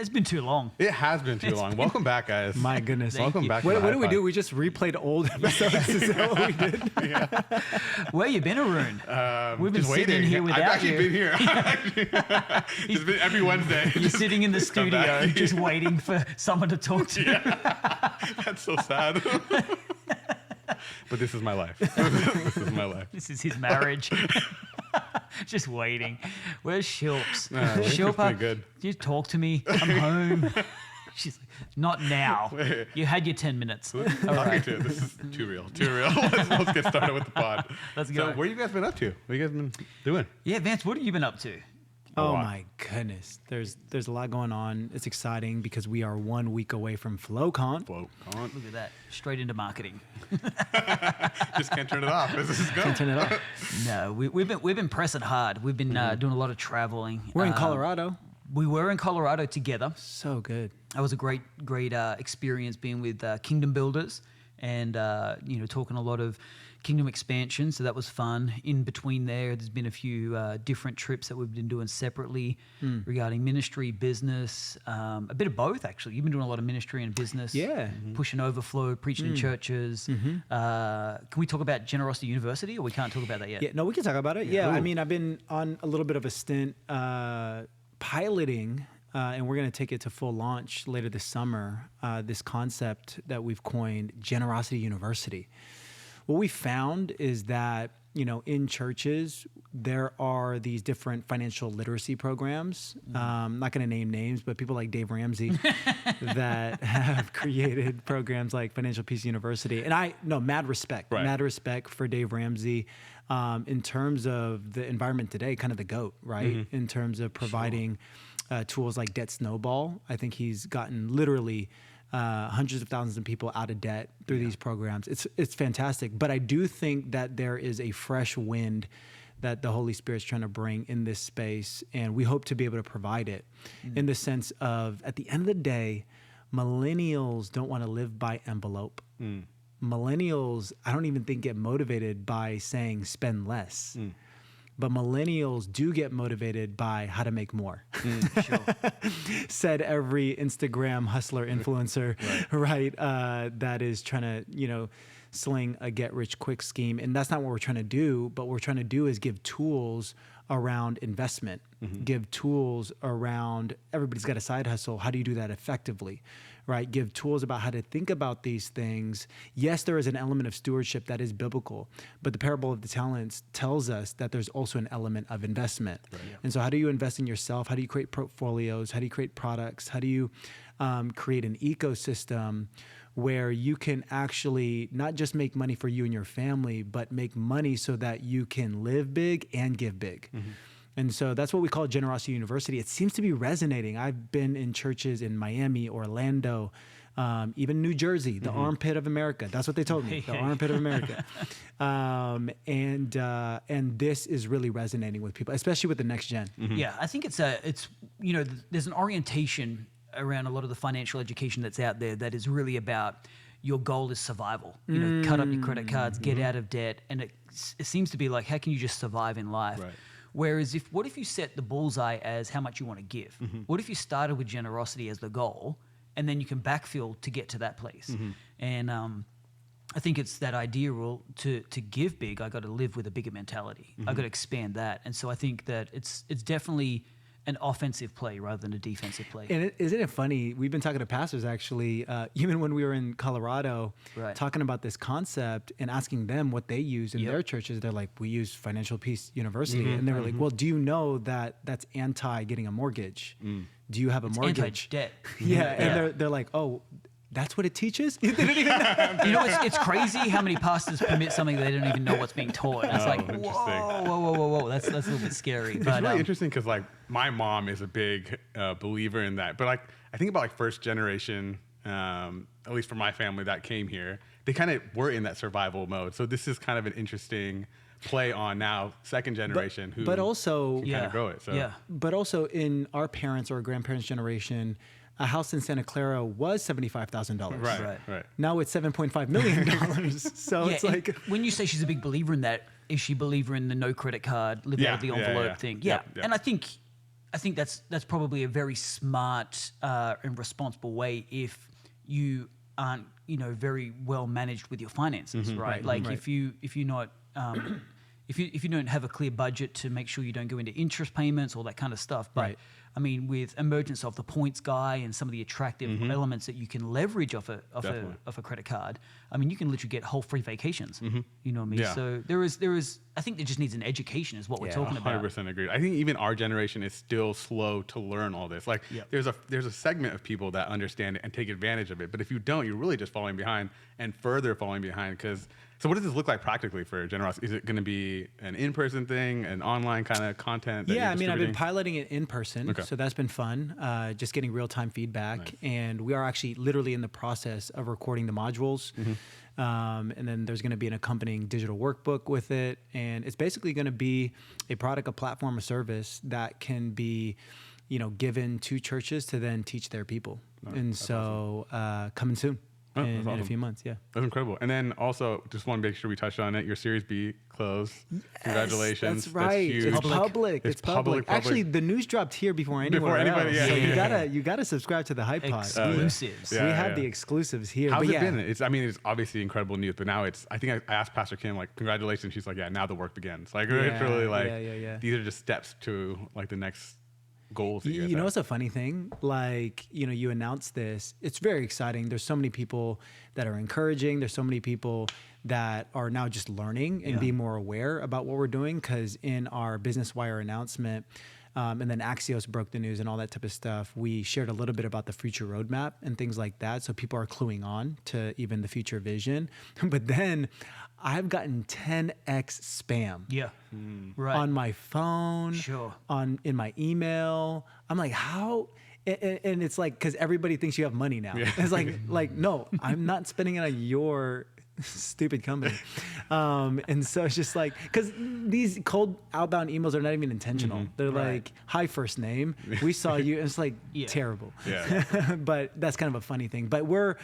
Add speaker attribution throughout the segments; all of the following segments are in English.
Speaker 1: It's been too long.
Speaker 2: It has been too long. Welcome back, guys.
Speaker 3: My goodness.
Speaker 2: Welcome back.
Speaker 3: What did we do? We just replayed old episodes. Is that what we did?
Speaker 1: Where you been, Arun? We've been
Speaker 2: just
Speaker 1: sitting
Speaker 2: waiting.
Speaker 1: here without
Speaker 2: I've actually
Speaker 1: you.
Speaker 2: been here. It's been every Wednesday.
Speaker 1: You're sitting in the studio just waiting for someone to talk to.
Speaker 2: That's so sad. But this is my life. This is my life.
Speaker 1: This is his marriage. Just waiting. Where's Shilps?
Speaker 2: Shilpa's
Speaker 1: Shilpa,
Speaker 2: pretty good.
Speaker 1: you talk to me. I'm home. She's like, not now. You had your 10 minutes. All right.
Speaker 2: This is too real. Too real. Let's get started with the pod.
Speaker 1: Let's go.
Speaker 2: So, what you guys been up to? What you guys been doing?
Speaker 1: Yeah, Vance, what have you been up to?
Speaker 3: Oh my goodness. There's a lot going on. It's exciting because we are 1 week away from FlowCon.
Speaker 1: Look at that. Straight into marketing.
Speaker 2: Just can't turn it off. Let's just go.
Speaker 3: Can't turn it off.
Speaker 1: No, we've been pressing hard. We've been doing a lot of traveling.
Speaker 3: We're in Colorado.
Speaker 1: We were in Colorado together.
Speaker 3: So good.
Speaker 1: That was a great experience being with Kingdom Builders and talking a lot of kingdom expansion. So that was fun. In between there's been a few different trips that we've been doing separately regarding ministry, business, a bit of both actually. You've been doing a lot of ministry and business.
Speaker 3: Yeah.
Speaker 1: Pushing overflow, preaching in churches. Can we talk about Generosity University, or we can't talk about that yet?
Speaker 3: Yeah, no, we can talk about it. Yeah,
Speaker 1: Ooh.
Speaker 3: I mean, I've been on a little bit of a stint piloting, and we're going to take it to full launch later this summer, this concept that we've coined Generosity University. What we found is that, in churches, there are these different financial literacy programs. I'm not going to name names, but people like Dave Ramsey that have created programs like Financial Peace University. And mad respect for Dave Ramsey in terms of the environment today, kind of the GOAT, right? In terms of providing tools like Debt Snowball. I think he's gotten literally hundreds of thousands of people out of debt through these programs. It's fantastic. But I do think that there is a fresh wind that the Holy Spirit's trying to bring in this space, and we hope to be able to provide it in the sense of, at the end of the day, millennials don't want to live by envelope. Millennials, I don't even think get motivated by saying spend less. But millennials do get motivated by how to make more. Said every Instagram hustler influencer, right? That is trying to, sling a get-rich-quick scheme. And that's not what we're trying to do. But what we're trying to do is give tools around investment, give tools around everybody's got a side hustle. How do you do that effectively? Right? Give tools about how to think about these things. Yes, there is an element of stewardship that is biblical, but the parable of the talents tells us that there's also an element of investment. Right. And so how do you invest in yourself? How do you create portfolios? How do you create products? How do you create an ecosystem where you can actually not just make money for you and your family, but make money so that you can live big and give big? And so that's what we call Generosity University. It seems to be resonating. I've been in churches in Miami, Orlando, even New Jersey, the armpit of America. That's what they told me, the armpit of America. And this is really resonating with people, especially with the next gen.
Speaker 1: Yeah, I think there's an orientation around a lot of the financial education that's out there that is really about your goal is survival. Cut up your credit cards, get out of debt. And it seems to be like, how can you just survive in life? Right. Whereas what if you set the bullseye as how much you want to give? What if you started with generosity as the goal, and then you can backfill to get to that place? And I think it's that idea to give big. I got to live with a bigger mentality. I got to expand that. And so I think that it's definitely an offensive play rather than a defensive play.
Speaker 3: And isn't it funny? We've been talking to pastors actually, even when we were in Colorado, talking about this concept and asking them what they use in their churches. They're like, we use Financial Peace University. And they were like, well, do you know that that's anti getting a mortgage? Do you have a mortgage?
Speaker 1: Anti-debt.
Speaker 3: And they're like, oh, that's what it teaches? They didn't even know.
Speaker 1: It's crazy how many pastors permit something they don't even know what's being taught. It's like, whoa. That's a little bit scary.
Speaker 2: It's really interesting because my mom is a big believer in that. But I think about first generation, at least for my family that came here, they kind of were in that survival mode. So this is kind of an interesting play on now second generation who
Speaker 3: but also
Speaker 2: kind of grow it. So.
Speaker 3: But also in our parents' or grandparents' generation, a house in Santa Clara was $75,000.
Speaker 2: Right.
Speaker 3: Now it's $7.5 million. So it's like,
Speaker 1: when you say she's a big believer in that, is she a believer in the no credit card, live out of the envelope thing? Yeah. And I think I think that's probably a very smart and responsible way if you aren't, very well managed with your finances, right? Like if you're not if you don't have a clear budget to make sure you don't go into interest payments, all that kind of stuff. But I mean, with emergence of the points guy and some of the attractive elements that you can leverage off a credit card, I mean, you can literally get whole free vacations. You know what I mean?
Speaker 2: Yeah.
Speaker 1: So there is. I think there just needs an education, is what we're talking about.
Speaker 2: 100% agreed. I think even our generation is still slow to learn all this. Like, there's a segment of people that understand it and take advantage of it. But if you don't, you're really just falling behind and further falling behind. So what does this look like practically for Generosity? Is it going to be an in-person thing, an online kind of content? That
Speaker 3: I mean, I've been piloting it in person, so that's been fun. Just getting real-time feedback, and we are actually literally in the process of recording the modules. And then there's going to be an accompanying digital workbook with it, and it's basically going to be a product, a platform, a service that can be, given to churches to then teach their people. And so coming soon. In a few months, That's
Speaker 2: incredible. And then also, just want to make sure we touched on it. Your Series B closed. Yes, Congratulations.
Speaker 3: That's right.
Speaker 2: That's huge.
Speaker 3: It's public. Actually, the news dropped here before anybody else. So you gotta subscribe to the Hype Pod.
Speaker 1: Exclusives.
Speaker 3: We have the exclusives here.
Speaker 2: How's it been? It's obviously incredible news, but now I think I asked Pastor Kim, like, congratulations. She's like, now the work begins. Like, it's really like, these are just steps to like the next goals.
Speaker 3: You know, it's a funny thing. Like, you announce this. It's very exciting. There's so many people that are encouraging. There's so many people that are now just learning and being more aware about what we're doing. Because in our Business Wire announcement, and then Axios broke the news and all that type of stuff, we shared a little bit about the future roadmap and things like that. So people are cluing on to even the future vision. But then I've gotten 10x spam.
Speaker 1: Right.
Speaker 3: On my phone.
Speaker 1: Sure.
Speaker 3: In my email. I'm like, how? And it's like, because everybody thinks you have money now. It's like, no, I'm not spending it on your stupid company. And so it's just like, because these cold outbound emails are not even intentional. They're like, hi, first name. We saw you. And it's like terrible. But that's kind of a funny thing. But we're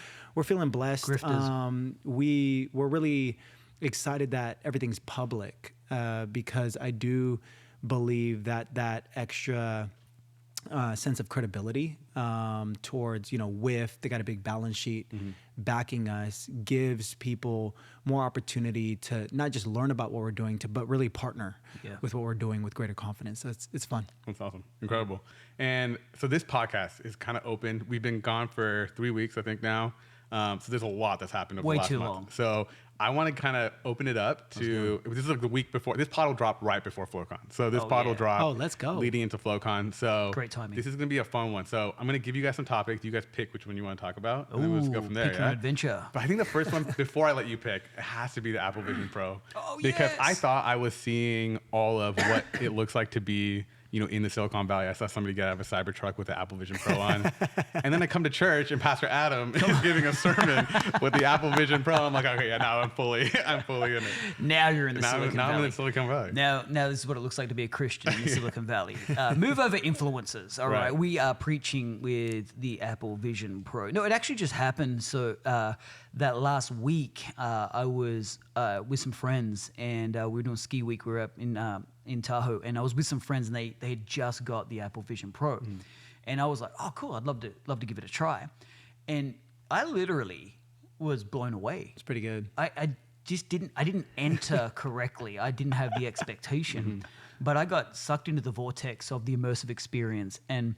Speaker 3: feeling blessed.
Speaker 1: Grifters.
Speaker 3: We're really excited that everything's public, because I do believe that extra sense of credibility towards, WIF, they got a big balance sheet backing us, gives people more opportunity to not just learn about what we're doing, but really partner with what we're doing with greater confidence. So it's fun.
Speaker 2: That's awesome. Incredible. And so this podcast is kind of open. We've been gone for 3 weeks, I think now. So there's a lot that's happened over the last month. Way too long. So I want to kind of open it up to, this is like the week before, this pod will drop right before FlowCon. So this pod will drop
Speaker 3: let's go.
Speaker 2: leading into FlowCon. So
Speaker 1: great timing.
Speaker 2: This is going to be a fun one. So I'm going to give you guys some topics. You guys pick which one you want to talk about. And then we'll just go from there.
Speaker 1: Pick an adventure.
Speaker 2: But I think the first one, before I let you pick, it has to be the Apple Vision Pro. Because I thought I was seeing all of what it looks like to be, in the Silicon Valley. I saw somebody get out of a Cybertruck with the Apple Vision Pro on. And then I come to church and Pastor Adam is giving a sermon with the Apple Vision Pro. I'm like, okay, now I'm fully in it.
Speaker 1: Now you're in the Silicon Valley.
Speaker 2: Now I'm in Silicon Valley.
Speaker 1: Now this is what it looks like to be a Christian in Silicon Valley. Move over influencers. All right. We are preaching with the Apple Vision Pro. No, it actually just happened. So that last week, I was with some friends and we were doing ski week. We were up in Tahoe, and I was with some friends, and they had just got the Apple Vision Pro, and I was like, "Oh, cool! I'd love to give it a try," and I literally was blown away.
Speaker 3: It's pretty good.
Speaker 1: I didn't enter correctly. I didn't have the expectation, but I got sucked into the vortex of the immersive experience, and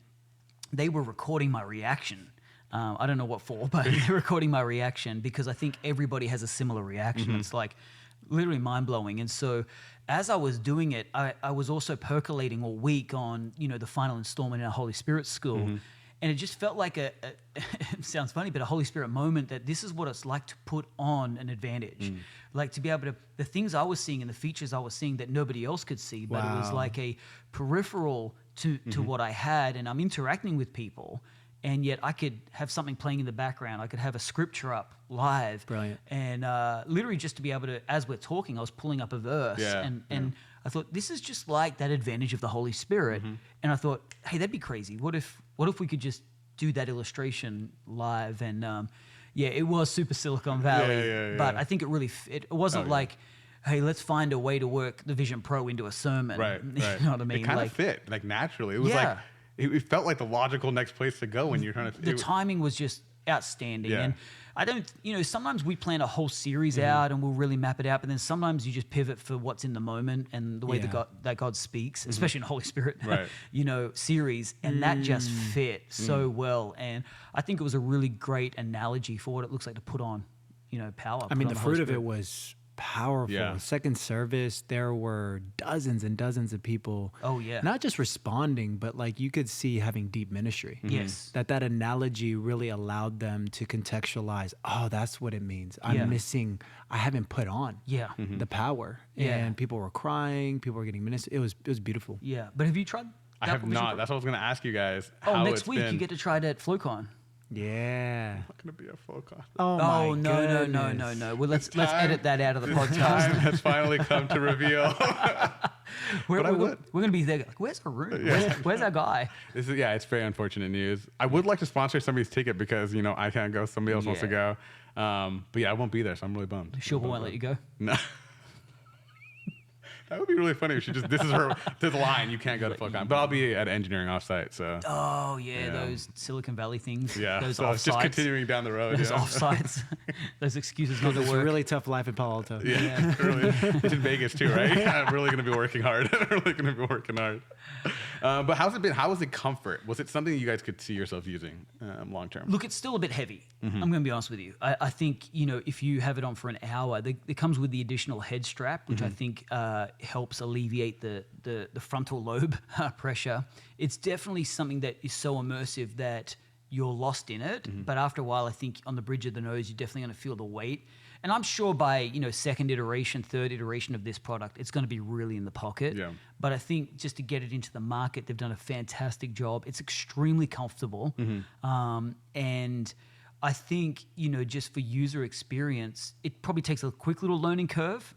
Speaker 1: they were recording my reaction. I don't know what for, but they're recording my reaction because I think everybody has a similar reaction. It's like literally mind-blowing. And so as I was doing it, I was also percolating all week on, the final installment in our Holy Spirit school. And it just felt like it sounds funny, but a Holy Spirit moment that this is what it's like to put on an advantage. Like to be able to, the things I was seeing and the features I was seeing that nobody else could see, but it was like a peripheral to what I had, and I'm interacting with people. And yet I could have something playing in the background. I could have a scripture up live.
Speaker 3: Brilliant.
Speaker 1: And literally just to be able to, as we're talking, I was pulling up a verse. And I thought, this is just like that advantage of the Holy Spirit. And I thought, hey, that'd be crazy. What if we could just do that illustration live? And it was super Silicon Valley. But I think it really, it wasn't like hey, let's find a way to work the Vision Pro into a sermon.
Speaker 2: Right.
Speaker 1: You know what I mean?
Speaker 2: It kind
Speaker 1: Like,
Speaker 2: of fit like naturally. It was
Speaker 1: Yeah.
Speaker 2: like it felt like the logical next place to go when you're trying to.
Speaker 1: the timing was just outstanding.
Speaker 2: Yeah.
Speaker 1: And I don't, sometimes we plan a whole series
Speaker 2: Mm-hmm.
Speaker 1: out and we'll really map it out, but then sometimes you just pivot for what's in the moment and the way
Speaker 3: Yeah.
Speaker 1: that God speaks, especially in the Holy Spirit,
Speaker 2: Right.
Speaker 1: series. And that just fit so well. And I think it was a really great analogy for what it looks like to put on, power.
Speaker 3: I mean, the
Speaker 1: put on Holy
Speaker 3: fruit of it
Speaker 1: Spirit.
Speaker 3: was powerful.
Speaker 2: Yeah.
Speaker 3: Second service, there were dozens and dozens of people.
Speaker 1: Oh, yeah.
Speaker 3: Not just responding, but like you could see having deep ministry.
Speaker 1: Yes.
Speaker 3: That analogy really allowed them to contextualize. Oh, that's what it means. I'm
Speaker 1: Yeah.
Speaker 3: missing. I haven't put on.
Speaker 1: Yeah.
Speaker 3: The power.
Speaker 1: Yeah.
Speaker 3: And people were crying. People were getting ministered. It was beautiful.
Speaker 1: Yeah. But have you tried?
Speaker 2: I have not. That's what I was going to ask you guys.
Speaker 1: Oh,
Speaker 2: how
Speaker 1: next
Speaker 2: it's
Speaker 1: week
Speaker 2: been.
Speaker 1: you get to try it at FloCon.
Speaker 3: Yeah.
Speaker 2: I'm not going to be a full con.
Speaker 3: Oh,
Speaker 1: Oh,
Speaker 3: my
Speaker 1: no.
Speaker 3: goodness.
Speaker 1: Well, let's
Speaker 2: time-
Speaker 1: edit that out of the
Speaker 2: This
Speaker 1: podcast.
Speaker 2: time has finally come to reveal.
Speaker 1: We're
Speaker 2: But I would.
Speaker 1: going to be there. Like, where's Arun? Where's our guy?
Speaker 2: It's very unfortunate news. I would like to sponsor somebody's ticket because I can't go. Somebody else wants to go. But yeah, I won't be there, so I'm really bummed.
Speaker 1: Sure, won't let you go.
Speaker 2: No. That would be really funny if she just, this is the line, you can't go to FloCon. But I'll be at engineering offsite, so.
Speaker 1: Oh yeah,
Speaker 2: Yeah.
Speaker 1: those Silicon Valley things.
Speaker 2: Yeah,
Speaker 1: those
Speaker 2: so it's just
Speaker 1: offsites.
Speaker 2: continuing down the road.
Speaker 1: Those
Speaker 2: yeah.
Speaker 1: offsites. Those excuses not to
Speaker 3: It's a
Speaker 1: work.
Speaker 3: really tough life in Palo Alto.
Speaker 2: Yeah, really. It's in Vegas too, right? I'm really going to be working hard. Really going to be working hard. But how's it been? How was it comfort? Was it something you guys could see yourself using long term?
Speaker 1: Look, it's still a bit heavy.
Speaker 2: Mm-hmm.
Speaker 1: I'm going to be honest with you. I think, if you have it on for an hour, it comes with the additional head strap, which I
Speaker 2: Mm-hmm.
Speaker 1: think helps alleviate the frontal lobe pressure. It's definitely something that is so immersive that you're lost in it.
Speaker 2: Mm-hmm.
Speaker 1: But after a while, I think on the bridge of the nose, you're definitely going to feel the weight. And I'm sure by, second iteration, third iteration of this product, it's going to be really in the pocket.
Speaker 2: Yeah.
Speaker 1: But I think just to get it into the market, they've done a fantastic job. It's extremely comfortable. And I think, just for user experience, it probably takes a quick little learning curve,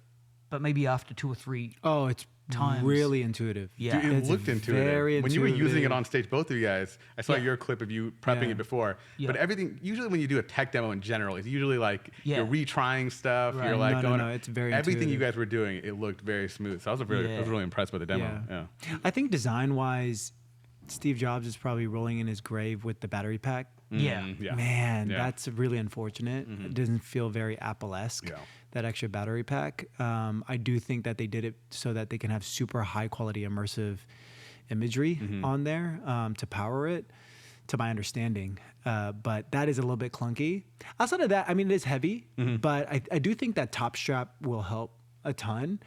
Speaker 1: but maybe after 2 or 3
Speaker 3: Oh, it's
Speaker 1: times.
Speaker 3: really intuitive.
Speaker 1: Yeah.
Speaker 2: Dude, it
Speaker 3: It's
Speaker 2: looked intuitive.
Speaker 3: very
Speaker 2: When you were using it
Speaker 3: intuitive.
Speaker 2: on stage, both of you guys, I saw
Speaker 1: Yeah.
Speaker 2: your clip of you prepping
Speaker 3: Yeah.
Speaker 2: it before.
Speaker 1: Yeah.
Speaker 2: But everything, usually when you do a tech demo in general, it's usually like
Speaker 1: Yeah.
Speaker 2: you're retrying stuff.
Speaker 1: Right.
Speaker 2: You're like
Speaker 3: No,
Speaker 2: going.
Speaker 3: it's very
Speaker 2: everything you
Speaker 3: intuitive.
Speaker 2: guys were doing, it looked very smooth. So I was really impressed with the demo. Yeah.
Speaker 3: I think design-wise, Steve Jobs is probably rolling in his grave with the battery pack.
Speaker 1: Yeah.
Speaker 2: Yeah.
Speaker 3: Man,
Speaker 2: Yeah.
Speaker 3: that's really unfortunate. It doesn't feel very Apple-esque,
Speaker 2: Yeah.
Speaker 3: that extra battery pack. I do think that they did it so that they can have super high-quality immersive imagery on there to power it, to my understanding. But that is a little bit clunky. Outside of that, I mean, it is heavy, but I do think that top strap will help a ton.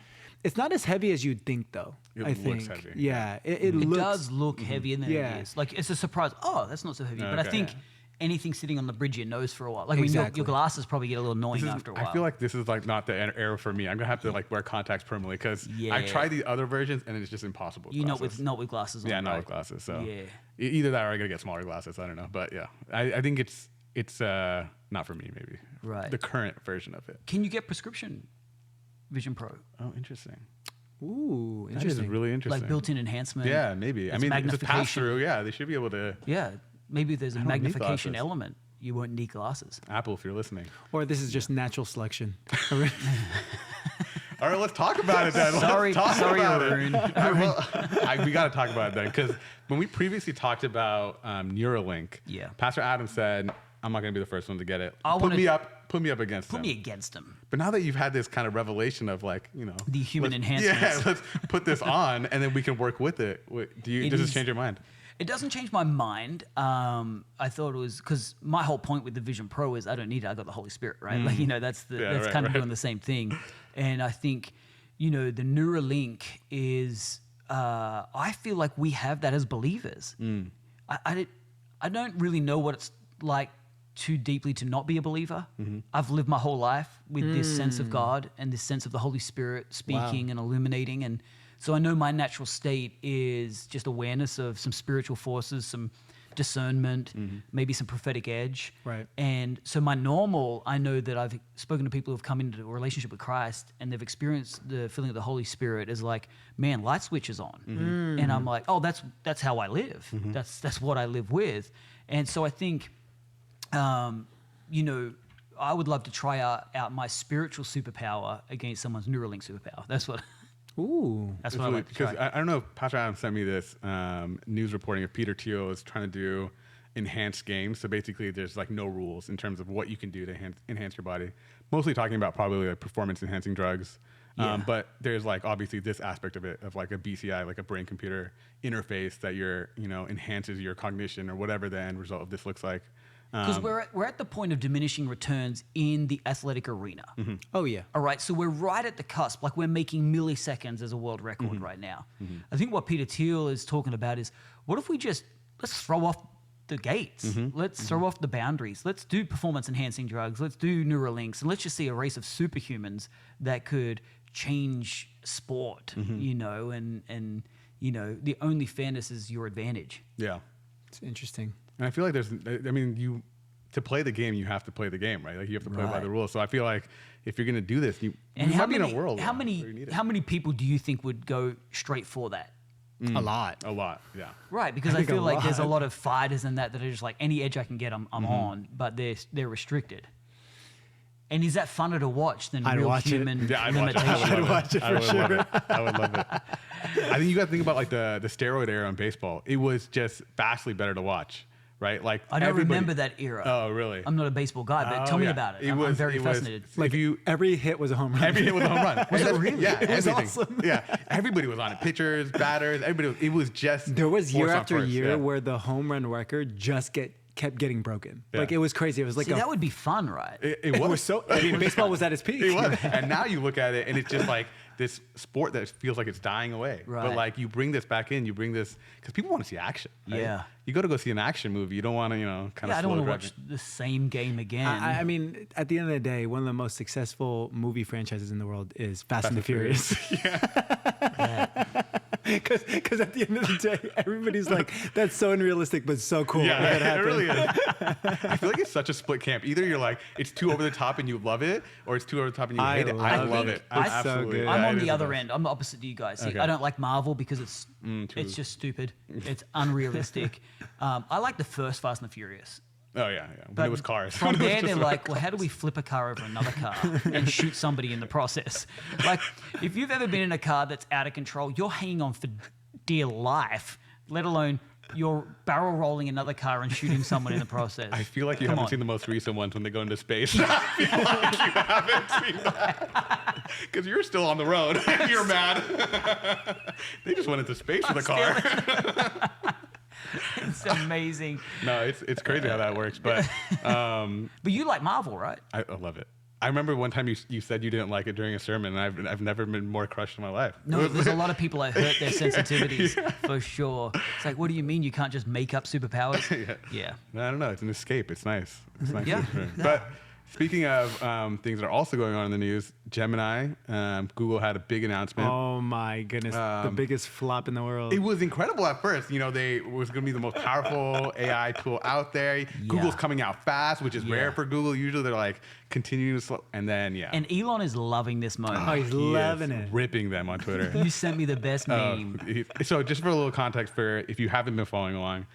Speaker 3: It's not as heavy as you'd think, though.
Speaker 2: It
Speaker 3: I
Speaker 2: looks
Speaker 3: think.
Speaker 2: heavy.
Speaker 3: Yeah, it
Speaker 1: It
Speaker 3: looks.
Speaker 1: does look heavier than
Speaker 3: Yeah.
Speaker 1: it is. Like, it's a surprise. Oh, that's not so heavy. But I
Speaker 2: Okay.
Speaker 1: think anything sitting on the bridge of your nose for a while. Like,
Speaker 3: Exactly.
Speaker 1: your glasses probably get a little annoying after a while.
Speaker 2: I feel like this is like not the era for me. I'm gonna have to like wear contacts permanently because
Speaker 1: Yeah.
Speaker 2: I've tried the other versions and it's just impossible.
Speaker 1: you not
Speaker 2: glasses.
Speaker 1: with glasses on.
Speaker 2: Yeah, not
Speaker 1: right?
Speaker 2: with glasses. So
Speaker 1: Yeah.
Speaker 2: either that or I gotta get smaller glasses. I don't know, but yeah, I think it's not for me. Maybe
Speaker 1: Right.
Speaker 2: the current version of it.
Speaker 1: Can you get prescription Vision Pro?
Speaker 2: Oh, interesting.
Speaker 3: Ooh,
Speaker 2: That is
Speaker 3: interesting.
Speaker 2: really interesting.
Speaker 1: Like built-in enhancement.
Speaker 2: Yeah, maybe. I
Speaker 1: It's
Speaker 2: mean, it's a
Speaker 1: magnification.
Speaker 2: pass through. Yeah, they should be able to.
Speaker 1: Yeah. Maybe there's a
Speaker 2: I don't need
Speaker 1: magnification
Speaker 2: glasses.
Speaker 1: element. You won't need glasses.
Speaker 2: Apple, if you're listening.
Speaker 3: Or this is just natural selection.
Speaker 2: All right, let's talk about it then.
Speaker 1: Sorry-
Speaker 2: let's talk
Speaker 1: sorry,
Speaker 2: about
Speaker 1: Arun.
Speaker 2: it. We got to talk about it then, because when we previously talked about Neuralink,
Speaker 1: Yeah.
Speaker 2: Pastor Adam said, "I'm not going to be the first one to get it.
Speaker 1: I
Speaker 2: Put
Speaker 1: wanna-
Speaker 2: me up against
Speaker 1: Put
Speaker 2: him."
Speaker 1: me against them.
Speaker 2: But now that you've had this kind of revelation of like,
Speaker 1: The human
Speaker 2: let's-
Speaker 1: enhancements.
Speaker 2: yeah, let's put this on and then we can work with it. Does this change your mind?
Speaker 1: It doesn't change my mind. I thought it was because my whole point with the Vision Pro is I don't need it. I got the Holy Spirit, right? Like, that's
Speaker 2: right,
Speaker 1: kind of
Speaker 2: right.
Speaker 1: doing the same thing. And I think, the Neuralink is. I feel like we have that as believers. I don't really know what it's like too deeply to not be a believer. I've lived my whole life with this sense of God and this sense of the Holy Spirit speaking and illuminating. And so I know my natural state is just awareness of some spiritual forces, some discernment, maybe some prophetic edge.
Speaker 3: Right.
Speaker 1: And so my normal, I know that I've spoken to people who have come into a relationship with Christ and they've experienced the feeling of the Holy Spirit is like, man, light switch is on. And I'm like, oh, that's how I live. That's what I live with. And so I think, I would love to try out my spiritual superpower against someone's Neuralink superpower. That's what.
Speaker 3: Ooh.
Speaker 1: That's what I like to
Speaker 2: Because
Speaker 1: try.
Speaker 2: I don't know if Pastor Adam sent me this news reporting of Peter Thiel is trying to do enhanced games. So basically, there's like no rules in terms of what you can do to enhance your body. Mostly talking about probably like performance enhancing drugs.
Speaker 1: Yeah.
Speaker 2: But there's like obviously this aspect of it of like a BCI, like a brain computer interface that enhances your cognition or whatever the end result of this looks like.
Speaker 1: Because we're at the point of diminishing returns in the athletic arena.
Speaker 3: Oh, yeah.
Speaker 1: All right, so we're right at the cusp. Like we're making milliseconds as a world record right now. I think what Peter Thiel is talking about is what if we let's throw off the gates. Let's throw off the boundaries. Let's do performance enhancing drugs. Let's do Neuralinks, and let's just see a race of superhumans that could change sport. And the only fairness is your advantage.
Speaker 2: Yeah.
Speaker 3: It's interesting.
Speaker 2: And I feel like to play the game, you have to play the game, right? Like you have to play by
Speaker 1: Right.
Speaker 2: the rules. So I feel like if you're going to do this, you
Speaker 1: And
Speaker 2: might be in a world
Speaker 1: how
Speaker 2: where you need it.
Speaker 1: many people do you think would go straight for that?
Speaker 3: A lot.
Speaker 2: A lot, yeah.
Speaker 1: Right, because I
Speaker 3: think a
Speaker 1: feel like there's a
Speaker 3: lot.
Speaker 1: lot of fighters and that are just like any edge I can get, I'm on, but they're restricted. And is that funner to watch than
Speaker 3: I'd
Speaker 1: real
Speaker 3: watch it.
Speaker 1: human
Speaker 2: Yeah, I'd watch it.
Speaker 1: limitation?
Speaker 3: I'd watch it for sure.
Speaker 2: I would love it. I think you got to think about like the steroid era in baseball. It was just vastly better to watch, right? Like
Speaker 1: I don't
Speaker 2: everybody-
Speaker 1: remember that era.
Speaker 2: Oh, really?
Speaker 1: I'm not a baseball guy, but
Speaker 2: Oh,
Speaker 1: tell me
Speaker 2: yeah.
Speaker 1: about it. I'm very fascinated.
Speaker 2: Like you,
Speaker 3: Every hit was a home run.
Speaker 2: every hit was a home run.
Speaker 1: Was it really?
Speaker 2: Yeah,
Speaker 3: It was
Speaker 2: everything.
Speaker 3: awesome.
Speaker 2: Yeah, everybody was on it. Pitchers, batters, everybody. It was just
Speaker 3: There was year
Speaker 2: force on
Speaker 3: after
Speaker 2: force,
Speaker 3: year
Speaker 2: yeah.
Speaker 3: where the home run record just kept getting broken.
Speaker 2: Yeah.
Speaker 3: Like it was crazy. It was like
Speaker 1: See, that would be fun, right?
Speaker 2: It was
Speaker 3: so. I mean, baseball was at its peak.
Speaker 2: It was. And now you look at it and it's just like this sport that feels like it's dying away.
Speaker 1: Right.
Speaker 2: But like you bring this back in, because people want to see action. Right?
Speaker 1: Yeah.
Speaker 2: You got to go see an action movie. You don't want to, kind of
Speaker 1: I don't want to watch the same game again.
Speaker 3: I mean, at the end of the day, one of the most successful movie franchises in the world is Fast and the Furious. Because at the end of the day, everybody's like, that's so unrealistic, but so cool.
Speaker 2: Yeah,
Speaker 3: if it
Speaker 2: it
Speaker 3: happened.
Speaker 2: really is. I feel like it's such a split camp. Either you're like, it's too over the top and you love it, or it's too over the top and you hate it. I love it.
Speaker 3: It's so
Speaker 2: Absolutely.
Speaker 3: good.
Speaker 1: I'm
Speaker 2: Yeah,
Speaker 1: on
Speaker 2: it
Speaker 1: the
Speaker 2: is
Speaker 1: other
Speaker 2: best.
Speaker 1: end. I'm the opposite to you guys. See,
Speaker 2: Okay.
Speaker 1: I don't like Marvel because it's
Speaker 2: true.
Speaker 1: just stupid. It's unrealistic. I like the first Fast and the Furious.
Speaker 2: Oh, yeah. When it was cars.
Speaker 1: From
Speaker 2: When it was
Speaker 1: there,
Speaker 2: just
Speaker 1: they're
Speaker 2: about
Speaker 1: like, well, how do we flip a car over another car and shoot somebody in the process? Like, if you've ever been in a car that's out of control, you're hanging on for dear life, let alone you're barrel rolling another car and shooting someone in the process.
Speaker 2: I feel like you
Speaker 1: Come
Speaker 2: haven't
Speaker 1: on.
Speaker 2: seen the most recent ones when they go into space. I feel like you haven't seen that. Because you're still on the road. You're mad. They just went into space with a car.
Speaker 1: It's amazing.
Speaker 2: No, it's crazy how that works. But
Speaker 1: But you like Marvel, right?
Speaker 2: I love it. I remember one time you said you didn't like it during a sermon, and I've never been more crushed in my life.
Speaker 1: No, there's a lot of people that hurt their sensitivities for sure. It's like, what do you mean you can't just make up superpowers? Yeah.
Speaker 2: I don't know. It's an escape. It's nice. It's nice.
Speaker 1: Yeah.
Speaker 2: But speaking of things that are also going on in the news, Gemini, Google had a big announcement.
Speaker 3: Oh my goodness, the biggest flop in the world.
Speaker 2: It was incredible at first. They was going to be the most powerful AI tool out there. Google's coming out fast, which is rare for Google. Usually they're like continuing to slow. And then,
Speaker 1: And Elon is loving this moment.
Speaker 3: Oh, he's
Speaker 2: he
Speaker 3: loving
Speaker 2: is
Speaker 3: it.
Speaker 2: ripping them on Twitter.
Speaker 1: You sent me the best meme.
Speaker 2: So just for a little context for if you haven't been following along,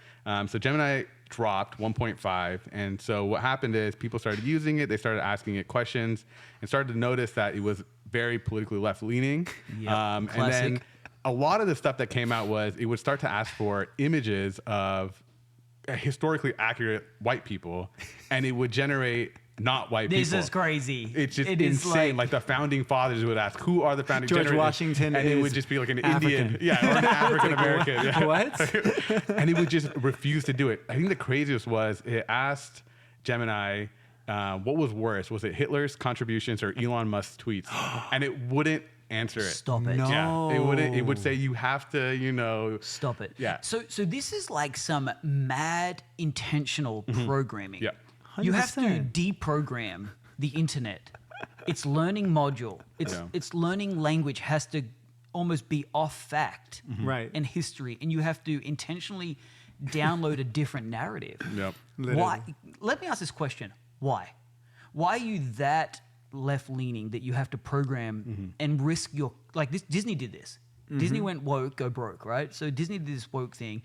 Speaker 2: so Gemini dropped 1.5, and so what happened is people started using it, they started asking it questions, and started to notice that it was very politically left-leaning.
Speaker 1: Yep,
Speaker 2: And then
Speaker 1: classic.
Speaker 2: a lot of the stuff that came out was it would start to ask for images of historically accurate white people, and it would generate not white
Speaker 1: This
Speaker 2: people.
Speaker 1: is crazy.
Speaker 2: It's just
Speaker 1: It is
Speaker 2: insane. Like the founding fathers would ask, "Who are the founding
Speaker 3: George
Speaker 2: generators?"
Speaker 3: Washington
Speaker 2: and it
Speaker 3: is
Speaker 2: would just be like an
Speaker 3: African.
Speaker 2: Indian, or an African American. Yeah.
Speaker 3: What?
Speaker 2: And it would just refuse to do it. I think the craziest was it asked Gemini, what was worse? Was it Hitler's contributions or Elon Musk's tweets? And it wouldn't answer it.
Speaker 1: Stop it.
Speaker 3: No.
Speaker 2: Yeah, it wouldn't. It would say you have to,
Speaker 1: Stop it.
Speaker 2: Yeah.
Speaker 1: So this is like some mad intentional programming.
Speaker 2: Yeah.
Speaker 1: You have to
Speaker 3: 100%.
Speaker 1: deprogram the internet. Its learning module, its learning language has to almost be off fact
Speaker 3: Right.
Speaker 1: and history, and you have to intentionally download a different narrative.
Speaker 2: Yep.
Speaker 1: Why? Let me ask this question. Why? Why are you that left-leaning that you have to program and risk your... Like this, Disney did this. Disney went woke, go broke, right? So Disney did this woke thing.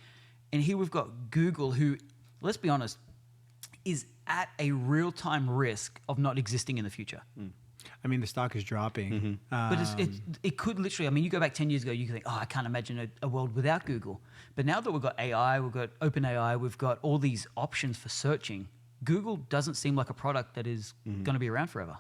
Speaker 1: And here we've got Google who, let's be honest, is at a real-time risk of not existing in the future.
Speaker 3: I mean, the stock is dropping.
Speaker 1: But it could literally, I mean, you go back 10 years ago, you could think, oh, I can't imagine a world without Google. But now that we've got AI, we've got OpenAI, we've got all these options for searching, Google doesn't seem like a product that is going to be around forever.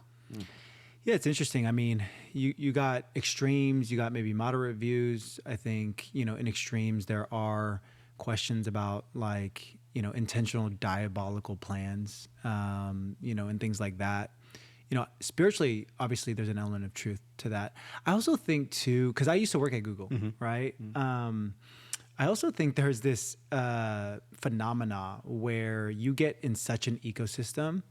Speaker 3: Yeah, it's interesting. I mean, you got extremes, you got maybe moderate views. I think, in extremes, there are questions about like, intentional diabolical plans, and things like that. Spiritually, obviously, there's an element of truth to that. I also think too, because I used to work at Google, right? I also think there's this phenomena where you get in such an ecosystem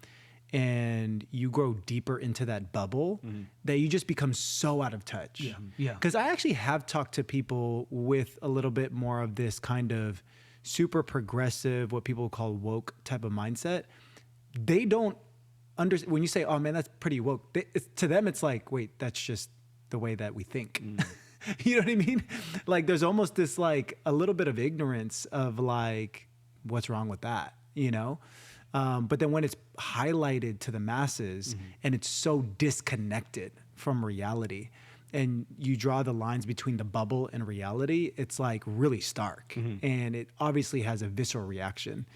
Speaker 3: and you grow deeper into that bubble that you just become so out of touch.
Speaker 1: Yeah.
Speaker 3: Because I actually have talked to people with a little bit more of this kind of super progressive, what people call woke type of mindset. They don't understand when you say, "Oh man, that's pretty woke." To them, it's like, "Wait, that's just the way that we think." You know what I mean? Like, there's almost this like a little bit of ignorance of like, what's wrong with that? But then when it's highlighted to the masses and it's so disconnected from reality, and you draw the lines between the bubble and reality, it's like really stark, and it obviously has a visceral reaction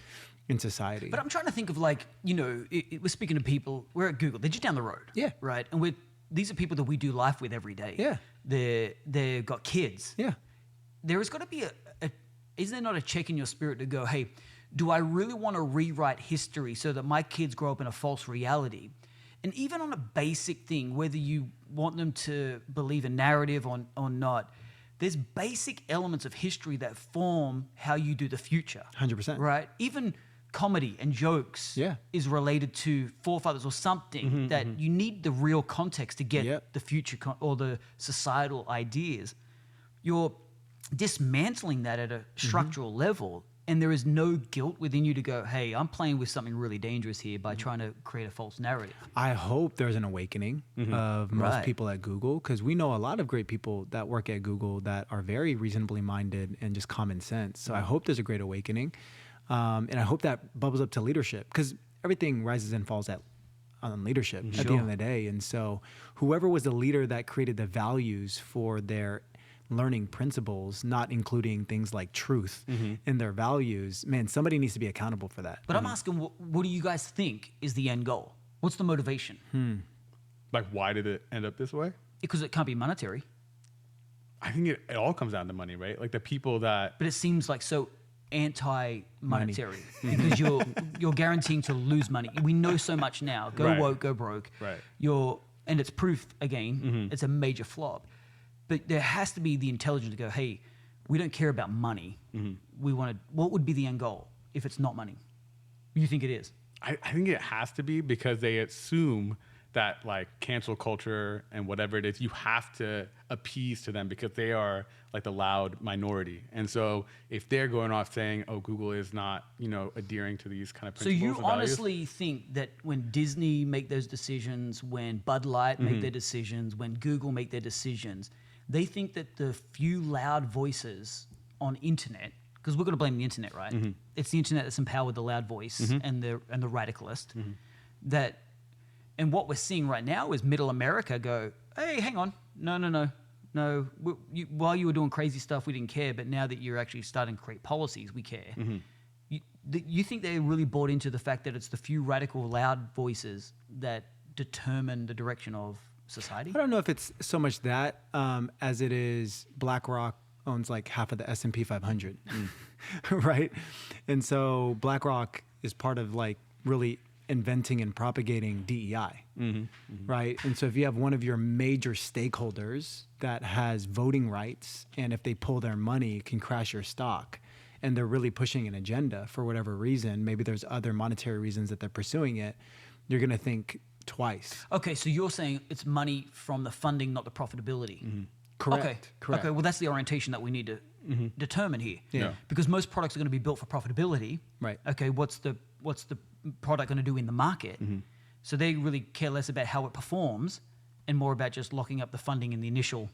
Speaker 3: in society.
Speaker 1: But I'm trying to think of like, we're speaking to people, we're at Google, they're just down the road.
Speaker 3: Yeah.
Speaker 1: Right. And these are people that we do life with every day.
Speaker 3: Yeah.
Speaker 1: They've got kids.
Speaker 3: Yeah.
Speaker 1: There has got to be is there not a check in your spirit to go, hey, do I really want to rewrite history so that my kids grow up in a false reality? And even on a basic thing, whether you want them to believe a narrative or not, there's basic elements of history that form how you do the future.
Speaker 3: 100%.
Speaker 1: Right? Even comedy and jokes is related to forefathers or something that you need the real context to get the future or the societal ideas. You're dismantling that at a structural level, and there is no guilt within you to go, hey, I'm playing with something really dangerous here by trying to create a false narrative.
Speaker 3: I hope there's an awakening of most people at Google, because we know a lot of great people that work at Google that are very reasonably minded and just common sense. So I hope there's a great awakening. And I hope that bubbles up to leadership, because everything rises and falls on leadership at the end of the day. And so whoever was the leader that created the values for their learning principles, not including things like truth in their values, man, somebody needs to be accountable for that.
Speaker 1: But I'm asking, what do you guys think is the end goal? What's the motivation?
Speaker 2: Like, why did it end up this way?
Speaker 1: Because it can't be monetary.
Speaker 2: I think it all comes down to money, right? Like the people that...
Speaker 1: But it seems like so anti-monetary because you're guaranteeing to lose money. We know so much now. Go woke, go broke.
Speaker 2: Right.
Speaker 1: And it's proof again. It's a major flop. But there has to be the intelligence to go, hey, we don't care about money. We want to. What would be the end goal if it's not money? You think it is?
Speaker 2: I think it has to be, because they assume that like cancel culture and whatever it is, you have to appease to them because they are like the loud minority. And so if they're going off saying, oh, Google is not, adhering to these kind of principles.
Speaker 1: So you
Speaker 2: and values,
Speaker 1: honestly think that when Disney make those decisions, when Bud Light make their decisions, when Google make their decisions, they think that the few loud voices on internet, because we're going to blame the internet, right? It's the internet that's empowered the loud voice and the radicalist. And what we're seeing right now is middle America go, hey, hang on, no. While you were doing crazy stuff, we didn't care, but now that you're actually starting to create policies, we care. You think they really bought into the fact that it's the few radical, loud voices that determine the direction of society?
Speaker 3: I don't know if it's so much that as it is BlackRock owns like half of the S&P 500, right? And so BlackRock is part of like really inventing and propagating DEI, right? And so if you have one of your major stakeholders that has voting rights, and if they pull their money, it can crash your stock, and they're really pushing an agenda for whatever reason, maybe there's other monetary reasons that they're pursuing it, you're going to think twice.
Speaker 1: Okay, so you're saying it's money from the funding, not the profitability.
Speaker 3: Correct.
Speaker 1: Okay.
Speaker 3: Correct.
Speaker 1: Okay. Well, that's the orientation that we need to determine here.
Speaker 3: Yeah.
Speaker 1: Because most products are going to be built for profitability.
Speaker 3: Right.
Speaker 1: Okay. What's the product going to do in the market? So they really care less about how it performs and more about just locking up the funding in the initial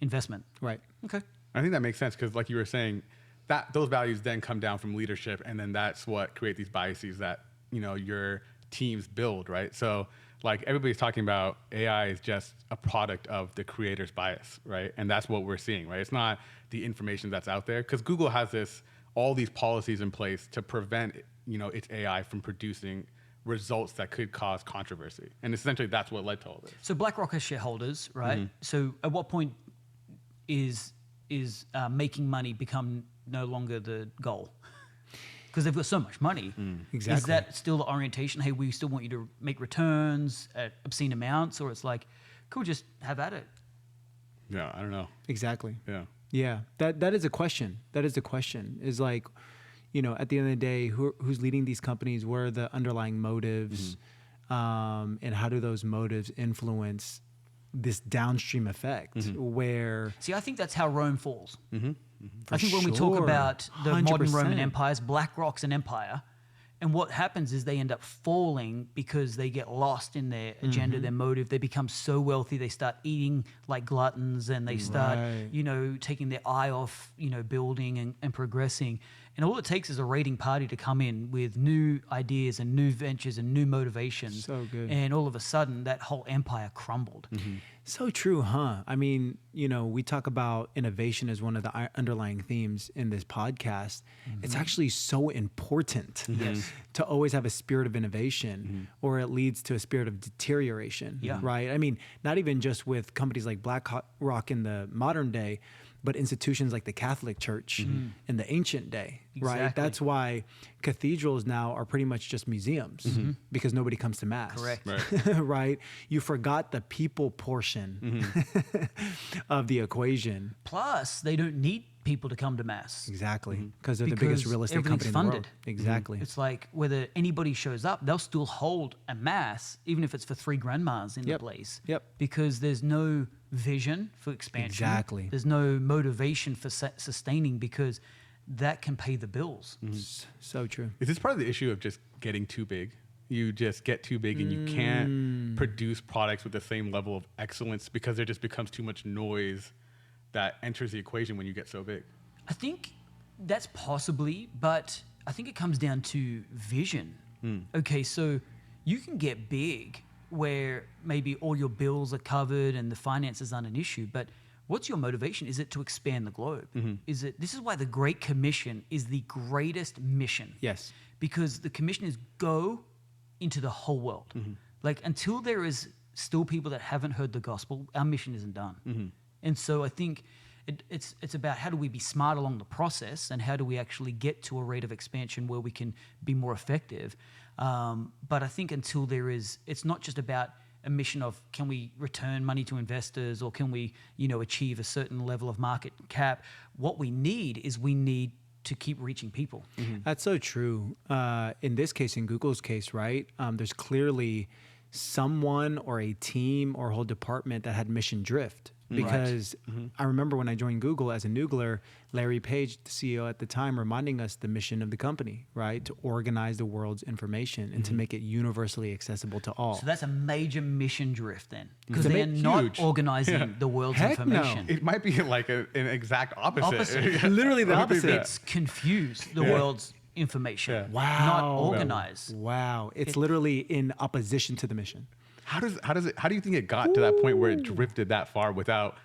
Speaker 1: investment.
Speaker 3: Right.
Speaker 1: Okay.
Speaker 2: I think that makes sense, because like you were saying, that those values then come down from leadership, and then that's what create these biases that your teams build, right? So like everybody's talking about AI is just a product of the creator's bias, right? And that's what we're seeing, right? It's not the information that's out there, because Google has all these policies in place to prevent, its AI from producing results that could cause controversy. And essentially that's what led to all this.
Speaker 1: So BlackRock has shareholders, right?
Speaker 2: Mm-hmm.
Speaker 1: So at what point is making money become no longer the goal? Because they've got so much money.
Speaker 3: Exactly.
Speaker 1: Is that still the orientation? Hey, we still want you to make returns at obscene amounts, or it's like, cool, just have at it.
Speaker 2: Yeah, I don't know.
Speaker 3: Exactly.
Speaker 2: Yeah.
Speaker 3: Yeah, that is a question. That is the question. Is like, at the end of the day, who's leading these companies? What are the underlying motives, and how do those motives influence this downstream effect? Where
Speaker 1: See, I think that's how Rome falls.
Speaker 3: For
Speaker 1: I think when we talk
Speaker 3: sure,
Speaker 1: about the modern
Speaker 3: 100%.
Speaker 1: Roman empires, BlackRock's an empire. And what happens is they end up falling because they get lost in their agenda, their motive. They become so wealthy, they start eating like gluttons, and they start,
Speaker 3: Right.
Speaker 1: taking their eye off, building and progressing. And all it takes is a raiding party to come in with new ideas and new ventures and new motivations.
Speaker 3: So good.
Speaker 1: And all of a sudden, that whole empire crumbled.
Speaker 3: So true, huh? I mean, we talk about innovation as one of the underlying themes in this podcast. It's actually so important
Speaker 1: Yes.
Speaker 3: to always have a spirit of innovation, or it leads to a spirit of deterioration,
Speaker 1: Yeah.
Speaker 3: right? I mean, not even just with companies like BlackRock in the modern day, but institutions like the Catholic Church in the ancient day, right?
Speaker 1: Exactly.
Speaker 3: That's why cathedrals now are pretty much just museums because nobody comes to mass.
Speaker 1: Correct.
Speaker 2: Right.
Speaker 3: Right? You forgot the people portion of the equation.
Speaker 1: Plus, they don't need people to come to mass.
Speaker 3: Exactly. Because they're the biggest
Speaker 1: Because
Speaker 3: real estate
Speaker 1: everything's
Speaker 3: company in the world.
Speaker 1: funded.
Speaker 3: Exactly.
Speaker 1: It's like whether anybody shows up, they'll still hold a mass, even if it's for 3 grandmas in the
Speaker 3: Yep.
Speaker 1: place.
Speaker 3: Yep.
Speaker 1: Because there's no vision for expansion.
Speaker 3: Exactly.
Speaker 1: There's no motivation for sustaining, because that can pay the bills.
Speaker 3: So true.
Speaker 2: Is this part of the issue of just getting too big? You just get too big and you can't produce products with the same level of excellence because there just becomes too much noise that enters the equation when you get so big.
Speaker 1: I think that's possibly, but I think it comes down to vision. Okay, so you can get big where maybe all your bills are covered and the finances aren't an issue, but what's your motivation? Is it to expand the globe? This is why the Great Commission is the greatest mission.
Speaker 3: Yes.
Speaker 1: Because the commission is go into the whole world. Like, until there is still people that haven't heard the gospel, our mission isn't done. And so I think it's about how do we be smart along the process, and how do we actually get to a rate of expansion where we can be more effective. But I think until there is, it's not just about a mission of can we return money to investors, or can we, achieve a certain level of market cap. What we need to keep reaching people.
Speaker 3: That's so true. In this case, in Google's case, right? There's clearly someone or a team or a whole department that had mission drift. Because I remember when I joined Google as a noogler, Larry Page, the CEO at the time, reminding us the mission of the company, right? To organize the world's information and to make it universally accessible to all.
Speaker 1: So that's a major mission drift then, because
Speaker 3: It's
Speaker 1: they're not
Speaker 2: huge.
Speaker 1: organizing the world's
Speaker 3: Heck no.
Speaker 1: information.
Speaker 2: It might be like an exact opposite.
Speaker 3: Literally the opposite.
Speaker 1: It's confuse the world's information,
Speaker 2: Yeah.
Speaker 3: Wow.
Speaker 1: not organize.
Speaker 3: Wow. It's literally in opposition to the mission.
Speaker 2: How do you think it got to that point where it drifted that far without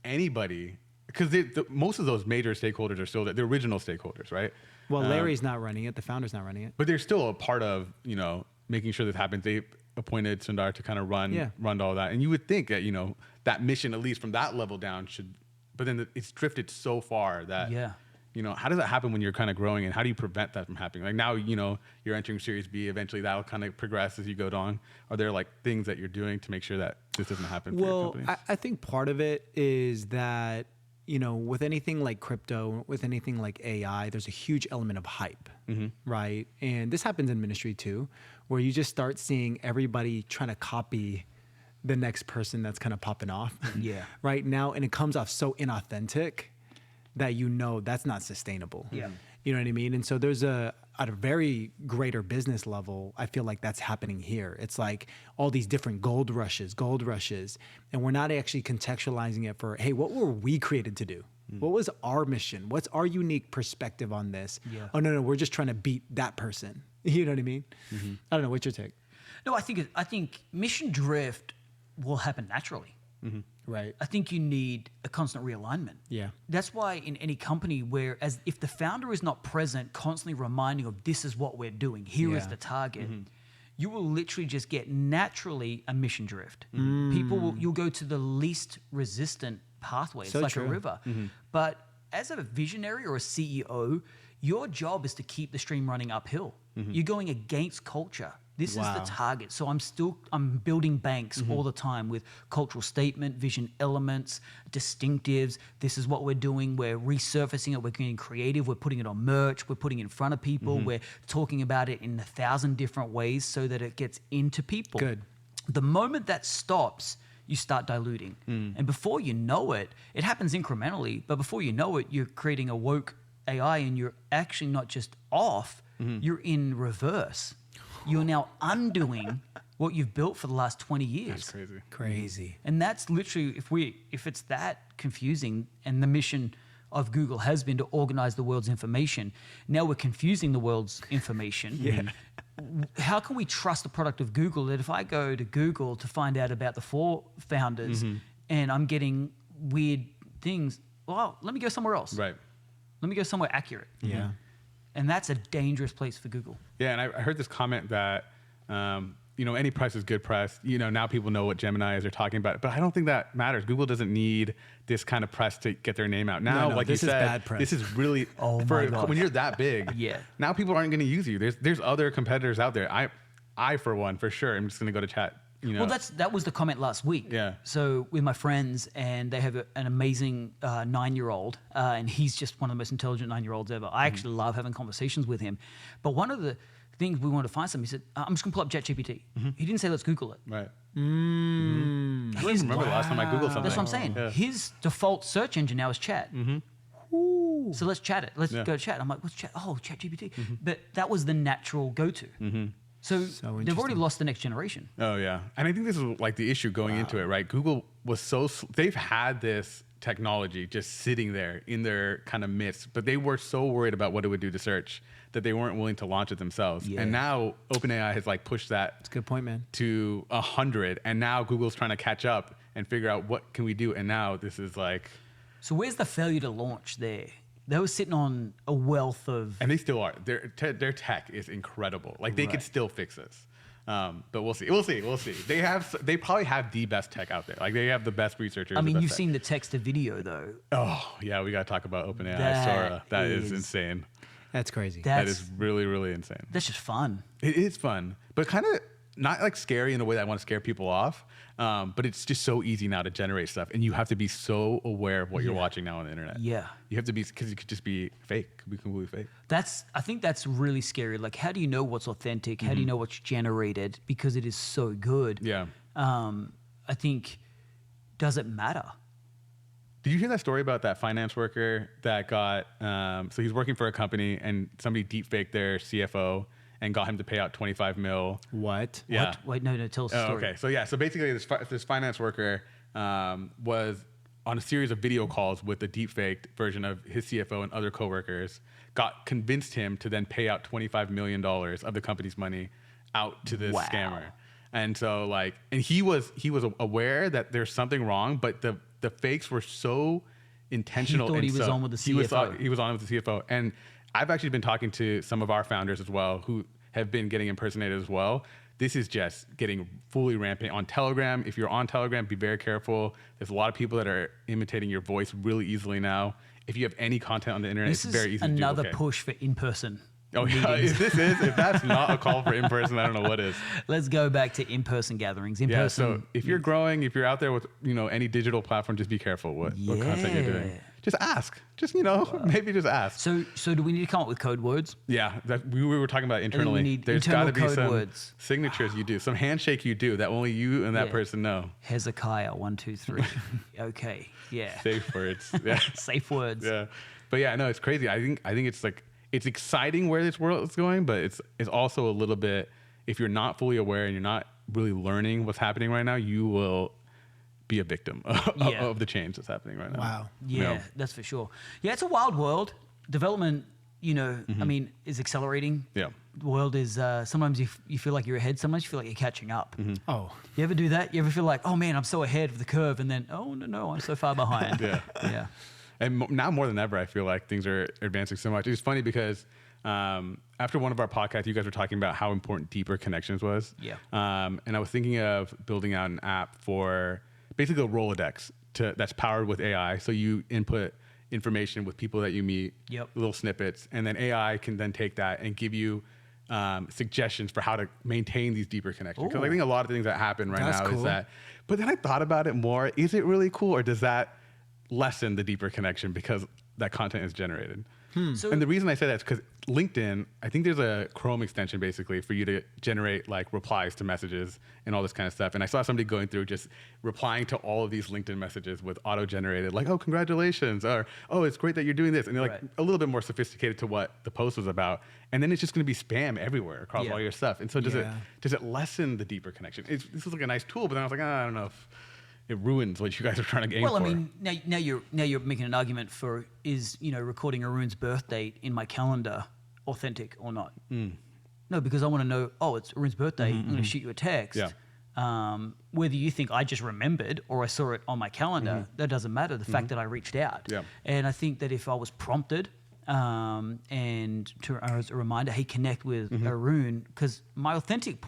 Speaker 2: anybody? Because most of those major stakeholders are still the original stakeholders, right?
Speaker 3: Well, Larry's not running it. The founder's not running it.
Speaker 2: But they're still a part of, making sure this happens. They appointed Sundar to kind of run all that. And you would think that, that mission, at least from that level down, but then it's drifted so far that, how does that happen when you're kind of growing, and how do you prevent that from happening? Like now, you're entering Series B. Eventually, that'll kind of progress as you go on. Are there like things that you're doing to make sure that this doesn't happen for your
Speaker 3: Well,
Speaker 2: companies?
Speaker 3: I think part of it is that, with anything like crypto, with anything like AI, there's a huge element of hype, right? And this happens in ministry too, where you just start seeing everybody trying to copy the next person that's kind of popping off right now. And it comes off so inauthentic that that's not sustainable.
Speaker 1: Yeah.
Speaker 3: You know what I mean? And so there's at a very greater business level, I feel like that's happening here. It's like all these different gold rushes, and we're not actually contextualizing it for, hey, what were we created to do? What was our mission? What's our unique perspective on this?
Speaker 1: Yeah.
Speaker 3: Oh, no, we're just trying to beat that person. You know what I mean? I don't know. What's your take?
Speaker 1: No, I think mission drift will happen naturally.
Speaker 3: Right.
Speaker 1: I think you need a constant realignment.
Speaker 3: Yeah.
Speaker 1: That's why in any company where if the founder is not present, constantly reminding of this is what we're doing, here is
Speaker 3: Yeah.
Speaker 1: the target, you will literally just get naturally a mission drift. You'll go to the least resistant pathway. It's
Speaker 3: So
Speaker 1: like
Speaker 3: true.
Speaker 1: a river. But as a visionary or a CEO, your job is to keep the stream running uphill. You're going against culture. This is
Speaker 3: Wow.
Speaker 1: the target. So I'm building banks all the time with cultural statement, vision elements, distinctives. This is what we're doing. We're resurfacing it. We're getting creative. We're putting it on merch. We're putting it in front of people. We're talking about it in 1,000 different ways so that it gets into people.
Speaker 3: Good.
Speaker 1: The moment that stops, you start diluting. And before you know it, it happens incrementally, but before you know it, you're creating a woke AI and you're actually not just off, you're in reverse. You're now undoing what you've built for the last 20 years.
Speaker 2: That's crazy.
Speaker 3: Crazy.
Speaker 1: And that's literally, if it's that confusing, and the mission of Google has been to organize the world's information, now we're confusing the world's information. How can we trust the product of Google that if I go to Google to find out about the 4 founders and I'm getting weird things, well, let me go somewhere else.
Speaker 2: Right.
Speaker 1: Let me go somewhere accurate.
Speaker 3: Yeah.
Speaker 1: And that's a dangerous place for Google.
Speaker 2: Yeah, and I heard this comment that, any press is good press. Now people know what Gemini is. They're talking about it. But I don't think that matters. Google doesn't need this kind of press to get their name out. Now,
Speaker 3: No,
Speaker 2: like
Speaker 3: this
Speaker 2: you
Speaker 3: is
Speaker 2: said,
Speaker 3: bad press.
Speaker 2: this is really,
Speaker 1: Oh my God.
Speaker 2: when you're that big,
Speaker 1: Yeah.
Speaker 2: now people aren't going to use you. There's other competitors out there. I, for one, for sure, I'm just going to go to chat.
Speaker 1: Well, that was the comment last week.
Speaker 2: Yeah.
Speaker 1: So with my friends, and they have an amazing 9-year-old, and he's just one of the most intelligent 9-year-olds ever. I actually love having conversations with him. But one of the things we wanted to find something, he said, I'm just going to pull up ChatGPT. He didn't say, let's Google it.
Speaker 2: Right. I don't even remember the last time I Googled something.
Speaker 1: That's what I'm saying.
Speaker 2: Yeah.
Speaker 1: His default search engine now is chat. So let's chat it. Let's go to chat. I'm like, what's chat? Oh, ChatGPT. But that was the natural go-to. So they've already
Speaker 3: interesting.
Speaker 1: lost the next generation.
Speaker 2: Oh yeah, and I think this is like the issue going into it, right? Google was they've had this technology just sitting there in their kind of midst, but they were so worried about what it would do to search that they weren't willing to launch it themselves.
Speaker 1: Yeah.
Speaker 2: And now OpenAI has like pushed that
Speaker 3: That's a good point, man.
Speaker 2: to 100, and now Google's trying to catch up and figure out what can we do. And now this is like,
Speaker 1: So where's the failure to launch there? They were sitting on a wealth of...
Speaker 2: and they still are. Their tech is incredible. Like they could
Speaker 1: Right.
Speaker 2: still fix this. But we'll see. They probably have the best tech out there. Like they have the best researchers.
Speaker 1: I mean,
Speaker 2: the best
Speaker 1: you've
Speaker 2: tech.
Speaker 1: seen the text to video, though.
Speaker 2: Oh yeah, we got to talk about OpenAI
Speaker 1: That
Speaker 2: Sora. That is
Speaker 1: is-
Speaker 2: insane.
Speaker 3: That's crazy.
Speaker 2: That is really, really insane.
Speaker 1: That's just fun.
Speaker 2: It is fun, but kind of not like scary in a way that I want to scare people off. But it's just so easy now to generate stuff, and you have to be so aware of what you're watching now on the internet.
Speaker 1: Yeah.
Speaker 2: You have to be, because it could just be fake. It could be completely fake.
Speaker 1: I think that's really scary. Like, how do you know what's authentic? How do you know what's generated? Because it is so good.
Speaker 2: Yeah.
Speaker 1: I think, does it matter?
Speaker 2: Did you hear that story about that finance worker that got, so he's working for a company and somebody deepfaked their CFO and got him to pay out 25 mil.
Speaker 3: What?
Speaker 2: Yeah.
Speaker 1: What? Wait, no, tell us the
Speaker 2: Oh,
Speaker 1: story.
Speaker 2: okay. So yeah, so basically this finance worker was on a series of video calls with the deepfaked version of his CFO and other coworkers, convinced him to then pay out $25 million of the company's money out to this
Speaker 1: Wow.
Speaker 2: scammer. And so and he was aware that there's something wrong, but the fakes were so intentional.
Speaker 1: He thought
Speaker 2: and
Speaker 1: he was
Speaker 2: so-
Speaker 1: on with the
Speaker 2: He was
Speaker 1: CFO.
Speaker 2: on with the CFO. And I've actually been talking to some of our founders as well who have been getting impersonated as well. This is just getting fully rampant on Telegram. If you're on Telegram, be very careful. There's a lot of people that are imitating your voice really easily now. If you have any content on the internet,
Speaker 1: This
Speaker 2: it's very
Speaker 1: is
Speaker 2: easy
Speaker 1: another
Speaker 2: to duplicate.
Speaker 1: push for in-person.
Speaker 2: Oh yeah,
Speaker 1: meetings.
Speaker 2: if that's not a call for in-person, I don't know what is.
Speaker 1: Let's go back to in-person gatherings.
Speaker 2: Yeah,
Speaker 1: In-person.
Speaker 2: so if you're growing, if you're out there with any digital platform, just be careful what content you're doing.
Speaker 1: Yeah.
Speaker 2: Just ask. Just maybe just ask.
Speaker 1: So do we need to come up with code words?
Speaker 2: Yeah, that we were talking about internally.
Speaker 1: need
Speaker 2: There's
Speaker 1: internal
Speaker 2: got to be
Speaker 1: code
Speaker 2: some
Speaker 1: words.
Speaker 2: signatures you do, some handshake you do that only you and that
Speaker 1: Yeah.
Speaker 2: person know.
Speaker 1: Hezekiah, 1, 2, 3. Okay, yeah.
Speaker 2: Safe words. Yeah,
Speaker 1: Safe words.
Speaker 2: yeah. But yeah, no, it's crazy. I think it's it's exciting where this world is going, but it's also a little bit, if you're not fully aware and you're not really learning what's happening right now, you will be a victim of the change that's happening right now.
Speaker 3: Wow.
Speaker 1: Yeah, that's for sure. Yeah, it's a wild world. Development, I mean, is accelerating.
Speaker 2: Yeah.
Speaker 1: world is sometimes you feel like you're ahead, sometimes you feel like you're catching up.
Speaker 3: Oh,
Speaker 1: You ever do that? You ever feel like, oh man, I'm so ahead of the curve, and then, oh no, I'm so far behind. Yeah.
Speaker 2: And now more than ever, I feel like things are advancing so much. It's funny because after one of our podcasts, you guys were talking about how important deeper connections was.
Speaker 1: Yeah.
Speaker 2: And I was thinking of building out an app for basically a Rolodex that's powered with AI. So you input information with people that you meet, little snippets, and then AI can then take that and give you suggestions for how to maintain these deeper connections. Because I think a lot of things that happen right now is that. But then I thought about it more. Is it really cool, or does that lessen the deeper connection because that content is generated?
Speaker 1: So,
Speaker 2: And the reason I say that is because LinkedIn, I think there's a Chrome extension basically for you to generate like replies to messages and all this kind of stuff. And I saw somebody going through just replying to all of these LinkedIn messages with auto-generated, like, oh, congratulations, or, oh, it's great that you're doing this. And they're like a little bit more sophisticated to what the post was about. And then it's just going to be spam everywhere across all your stuff. And so does it lessen the deeper connection? This is like a nice tool, but then I was like, I don't know if it ruins what you guys are trying to aim for.
Speaker 1: well, I mean, now you're making an argument for, is recording Arun's birth date in my calendar authentic or not? No, because I want to know, oh, it's Arun's birthday, I'm going to shoot you a text. Whether you think I just remembered or I saw it on my calendar, that doesn't matter. The fact that I reached out. And I think that if I was prompted and as a reminder, hey, connect with Arun, because my authentic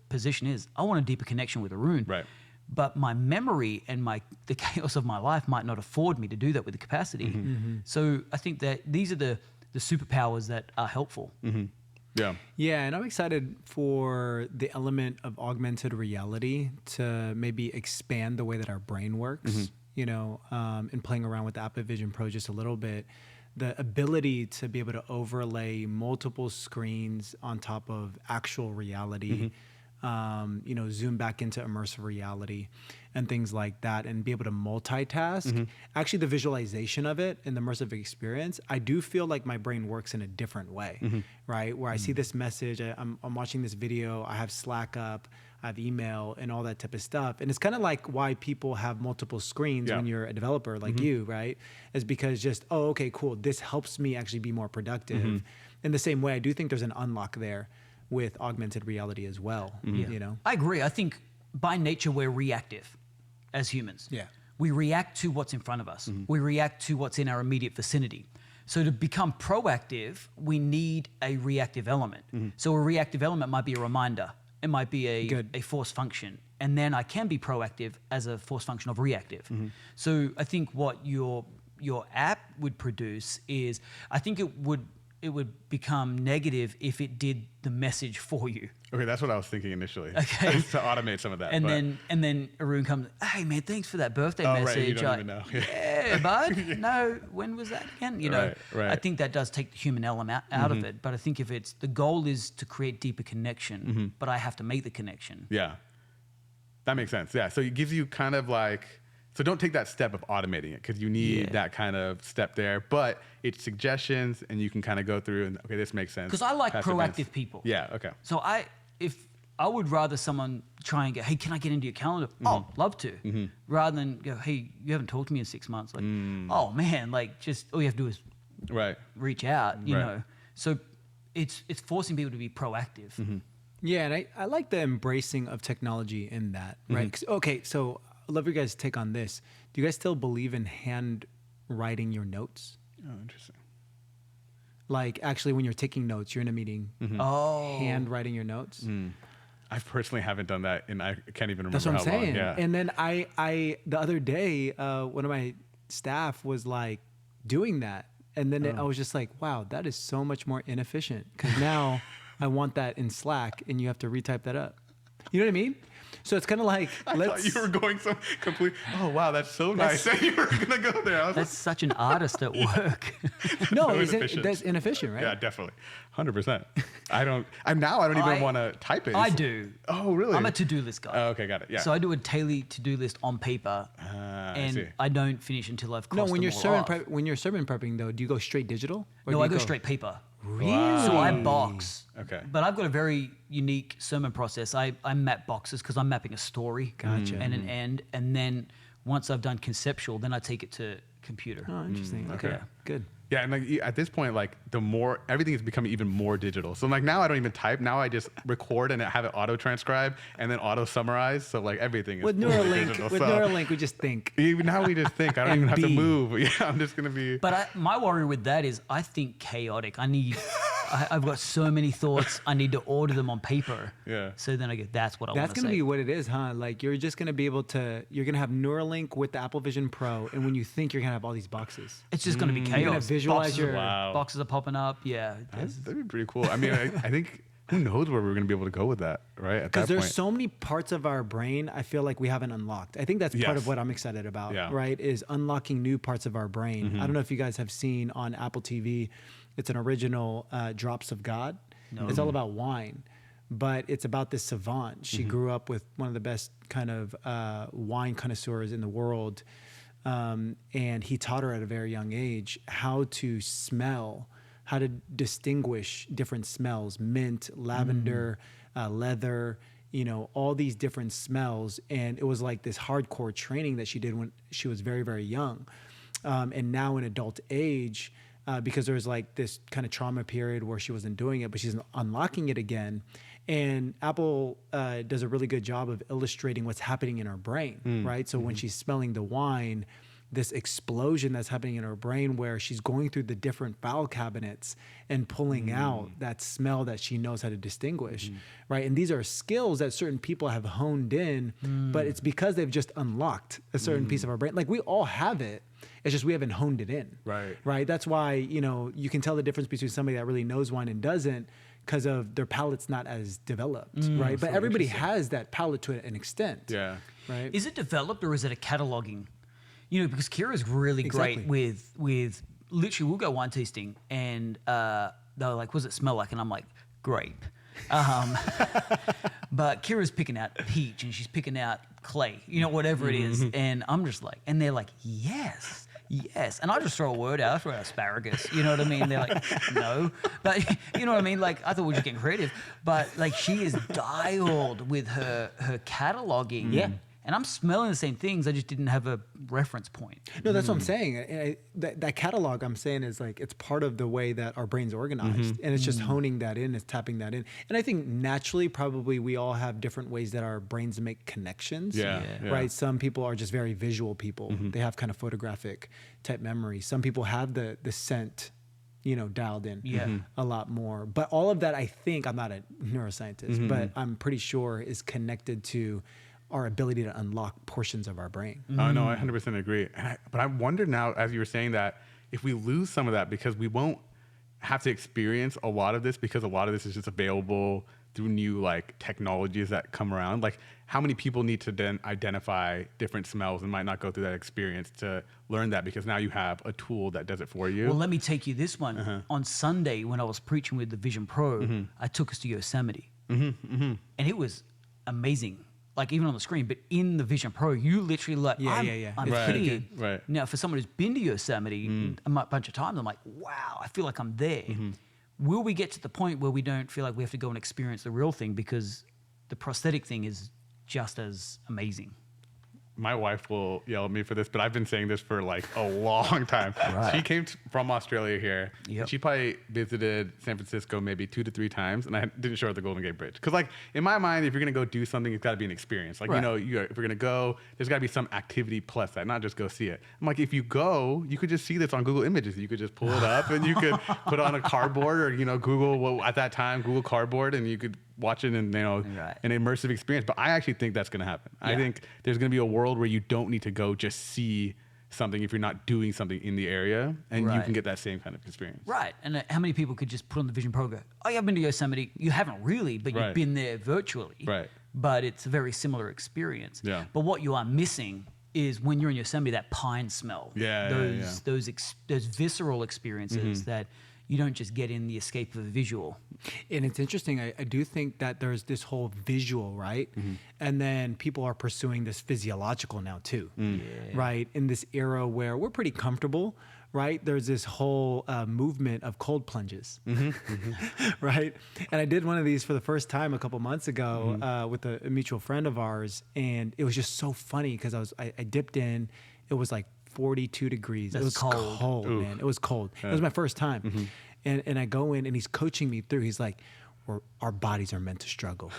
Speaker 1: position is I want a deeper connection with Arun.
Speaker 2: Right.
Speaker 1: But my memory and the chaos of my life might not afford me to do that with the capacity. So I think that these are the superpowers that are helpful.
Speaker 2: Yeah,
Speaker 3: and I'm excited for the element of augmented reality to maybe expand the way that our brain works, and playing around with the Apple Vision Pro just a little bit. The ability to be able to overlay multiple screens on top of actual reality, zoom back into immersive reality and things like that, and be able to multitask. Actually, the visualization of it and the immersive experience, I do feel like my brain works in a different way, right? Where I see this message, I'm watching this video, I have Slack up, I have email and all that type of stuff. And it's kind of like why people have multiple screens when you're a developer like you, right? Is because just, oh, okay, cool. This helps me actually be more productive. In the same way, I do think there's an unlock there with augmented reality as well.
Speaker 1: I agree. I think by nature we're reactive as humans. We react to what's in front of us. We react to what's in our immediate vicinity. So to become proactive, we need a reactive element. So a reactive element might be a reminder. It might be a force function. And then I can be proactive as a force function of reactive. So I think what your app would produce is, I think it would become negative if it did the message for you.
Speaker 2: Okay, that's what I was thinking initially.
Speaker 1: Okay.
Speaker 2: To automate some of that.
Speaker 1: And then Arun comes, hey man, thanks for that birthday message.
Speaker 2: Right, you don't even know.
Speaker 1: Yeah, bud. No, when was that again?
Speaker 2: Right.
Speaker 1: I think that does take the human element out of it. But I think if the goal is to create deeper connection, but I have to make the connection.
Speaker 2: Yeah. That makes sense. Yeah. So it gives you kind of like, so don't take that step of automating it, because you need that kind of step there. But it's suggestions, and you can kind of go through and, okay, this makes sense.
Speaker 1: Because I like proactive people.
Speaker 2: Yeah, okay.
Speaker 1: So if I would rather someone try and go, hey, can I get into your calendar? Oh, love to. Rather than go, hey, you haven't talked to me in 6 months. Like, oh man, like just all you have to do is reach out, you know. So it's forcing people to be proactive.
Speaker 3: Yeah, and I like the embracing of technology in that, right? Okay, so I'd love your guys' take on this. Do you guys still believe in handwriting your notes?
Speaker 2: Oh, interesting.
Speaker 3: Like, actually, when you're taking notes, you're in a meeting, handwriting your notes?
Speaker 2: I personally haven't done that, and I can't even remember
Speaker 3: That's what I'm
Speaker 2: how
Speaker 3: saying.
Speaker 2: long. Yeah.
Speaker 3: And then I the other day, one of my staff was like doing that. And then I was just like, wow, that is so much more inefficient, because now I want that in Slack and you have to retype that up. You know what I mean? So it's kind of like,
Speaker 2: I thought you were going some complete, oh, wow, that's so nice that you were going to go there.
Speaker 1: That's such an artist at work.
Speaker 3: No, that's inefficient, right?
Speaker 2: Yeah, definitely. 100%. I don't even want to type it.
Speaker 1: I do.
Speaker 2: Oh, really?
Speaker 1: I'm a to-do list guy.
Speaker 2: Oh, okay, got it. Yeah.
Speaker 1: So I do a daily to-do list on paper, and I don't finish until I've crossed
Speaker 3: when
Speaker 1: them
Speaker 3: you're
Speaker 1: all off.
Speaker 3: when you're sermon prepping though, do you go straight digital? Or
Speaker 1: No, I go straight paper.
Speaker 3: Really?
Speaker 1: So I box.
Speaker 2: Okay.
Speaker 1: But I've got a very unique sermon process. I map boxes because I'm mapping a story and an end. And then once I've done conceptual, then I take it to computer.
Speaker 3: Oh, interesting. Okay.
Speaker 1: Yeah.
Speaker 3: Good.
Speaker 2: Yeah, and like at this point, like the more everything is becoming even more digital. So like now I don't even type. Now I just record and have it auto transcribe and then auto summarize. So like everything is
Speaker 3: With
Speaker 2: fully
Speaker 3: Neuralink,
Speaker 2: digital.
Speaker 3: with
Speaker 2: So
Speaker 3: Neuralink, we just think.
Speaker 2: now we just think. I don't
Speaker 3: And
Speaker 2: even have to
Speaker 3: be.
Speaker 2: move. Yeah, I'm just gonna be.
Speaker 1: But my worry with that is I think chaotic. I've got so many thoughts. I need to order them on paper.
Speaker 2: Yeah.
Speaker 1: So then I go, that's what I want
Speaker 3: That's
Speaker 1: to
Speaker 3: going to
Speaker 1: say.
Speaker 3: be what it is, huh? Like you're just going to be able to, you're going to have Neuralink with the Apple Vision Pro. And when you think, you're going to have all these boxes.
Speaker 1: It's just going to be chaos.
Speaker 3: You're gonna visualize
Speaker 1: boxes,
Speaker 3: your-
Speaker 2: Wow.
Speaker 1: boxes are popping up. Yeah.
Speaker 2: That'd be pretty cool. I mean, I think who knows where we're gonna be able to go with that, right? At that
Speaker 3: Because there's
Speaker 2: point.
Speaker 3: so many parts of our brain I feel like we haven't unlocked. I think that's part
Speaker 2: Yes.
Speaker 3: of what I'm excited about,
Speaker 2: Yeah.
Speaker 3: right? Is unlocking new parts of our brain. I don't know if you guys have seen on Apple TV, it's an original Drops of God. It's all about wine, but it's about this savant. She grew up with one of the best kind of wine connoisseurs in the world. And he taught her at a very young age how to smell, how to distinguish different smells, mint, lavender, leather, all these different smells. And it was like this hardcore training that she did when she was very, very young. And now in adult age, because there was like this kind of trauma period where she wasn't doing it, but she's unlocking it again. And Apple does a really good job of illustrating what's happening in her brain, right? So when she's smelling the wine, this explosion that's happening in her brain where she's going through the different file cabinets and pulling out that smell that she knows how to distinguish, right? And these are skills that certain people have honed in, but it's because they've just unlocked a certain piece of our brain. Like we all have it. It's just we haven't honed it in, right? That's why, you can tell the difference between somebody that really knows wine and doesn't because of their palate's not as developed, right? But everybody has that palate to an extent.
Speaker 2: Yeah.
Speaker 3: Right.
Speaker 1: Is it developed or is it a cataloging? Because Kira's really
Speaker 3: Exactly.
Speaker 1: great with literally we'll go wine tasting and they're like, what does it smell like? And I'm like, grape. But Kira's picking out peach and she's picking out clay, whatever it is. And I'm just like, and they're like, yes. And I just throw a word out, I throw out asparagus, you know what I mean? They're like, no. But you know what I mean? Like, I thought we were just getting creative. But like, she is dialed with her cataloging.
Speaker 3: Yeah.
Speaker 1: And I'm smelling the same things. I just didn't have a reference point.
Speaker 3: No, that's what I'm saying. That catalog I'm saying is like, it's part of the way that our brain's organized. And it's just honing that in, it's tapping that in. And I think naturally, probably we all have different ways that our brains make connections.
Speaker 2: Yeah.
Speaker 3: Right. Some people are just very visual people. They have kind of photographic type memory. Some people have the scent, dialed in a lot more. But all of that, I think, I'm not a neuroscientist, but I'm pretty sure is connected to our ability to unlock portions of our brain.
Speaker 2: Oh no, I 100% agree. But I wonder now, as you were saying that, if we lose some of that because we won't have to experience a lot of this because a lot of this is just available through new like technologies that come around. Like how many people need to then identify different smells and might not go through that experience to learn that because now you have a tool that does it for you.
Speaker 1: Well, let me take you this one. On Sunday, when I was preaching with the Vision Pro, I took us to Yosemite. And it was amazing. Like even on the screen, but in the Vision Pro, you literally like, I'm
Speaker 2: Right.
Speaker 1: here.
Speaker 2: Right.
Speaker 1: Now, for someone who's been to Yosemite a bunch of times, I'm like, wow, I feel like I'm there. Will we get to the point where we don't feel like we have to go and experience the real thing because the prosthetic thing is just as amazing?
Speaker 2: My wife will yell at me for this, but I've been saying this for like a long time.
Speaker 1: Right.
Speaker 2: She came from Australia here.
Speaker 1: Yep.
Speaker 2: And she probably visited San Francisco maybe 2 to 3 times, and I didn't show her the Golden Gate Bridge. Because like in my mind, if you're gonna go do something, it's got to be an experience. Like
Speaker 1: Right.
Speaker 2: if we're gonna go, there's got to be some activity plus that, not just go see it. I'm like, if you go, you could just see this on Google Images. You could just pull it up, and you could put it on a cardboard or Google at that time Google Cardboard, and you could watch it in
Speaker 1: Right.
Speaker 2: an immersive experience. But I actually think that's going to happen. I
Speaker 1: Yeah.
Speaker 2: think there's going to be a world where you don't need to go just see something if you're not doing something in the area, and you
Speaker 1: Right.
Speaker 2: can get that same kind of experience.
Speaker 1: Right. And how many people could just put on the Vision Pro and go, oh, yeah, I've been to Yosemite. You haven't really, but
Speaker 2: Right.
Speaker 1: you've been there virtually.
Speaker 2: Right.
Speaker 1: But it's a very similar experience.
Speaker 2: Yeah.
Speaker 1: But what you are missing is when you're in Yosemite, that pine smell. Those visceral experiences that you don't just get in the escape of a visual.
Speaker 3: And it's interesting. I do think that there's this whole visual, right? And then people are pursuing this physiological now too, right? In this era where we're pretty comfortable, right? There's this whole movement of cold plunges, right? And I did one of these for the first time a couple months ago with a mutual friend of ours, and it was just so funny because I dipped in. It was like 42 degrees.
Speaker 1: That's
Speaker 3: it was cold,
Speaker 2: Oof.
Speaker 3: man. It was cold. It was my first time. And I go in and he's coaching me through. He's like, our bodies are meant to struggle.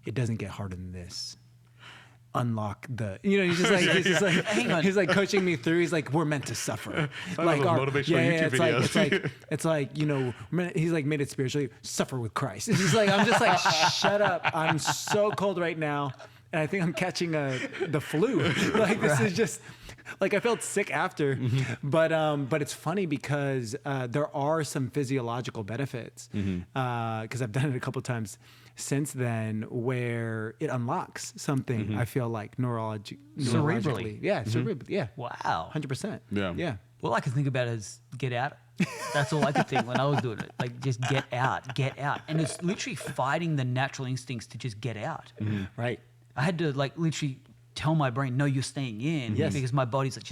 Speaker 3: It doesn't get harder than this. Unlock he's just like,
Speaker 1: hang on.
Speaker 3: He's like coaching me through. He's like, we're meant to suffer.
Speaker 2: Like motivational YouTube videos.
Speaker 3: It's like, he's like made it spiritually, suffer with Christ. It's just like, I'm just like, shut up. I'm so cold right now. And I think I'm catching the flu. Like this is just like, I felt sick after, but it's funny because there are some physiological benefits because I've done it a couple times since then where it unlocks something. I feel like neurologically. Yeah, cerebrally. Yeah.
Speaker 1: Wow.
Speaker 3: 100%.
Speaker 2: Yeah.
Speaker 3: Yeah.
Speaker 1: All I could think about is get out. That's all I could think when I was doing it. Like, just get out. And it's literally fighting the natural instincts to just get out.
Speaker 3: Right.
Speaker 1: I had to like literally tell my brain, no, you're staying in.
Speaker 3: Yes.
Speaker 1: Because my body's like,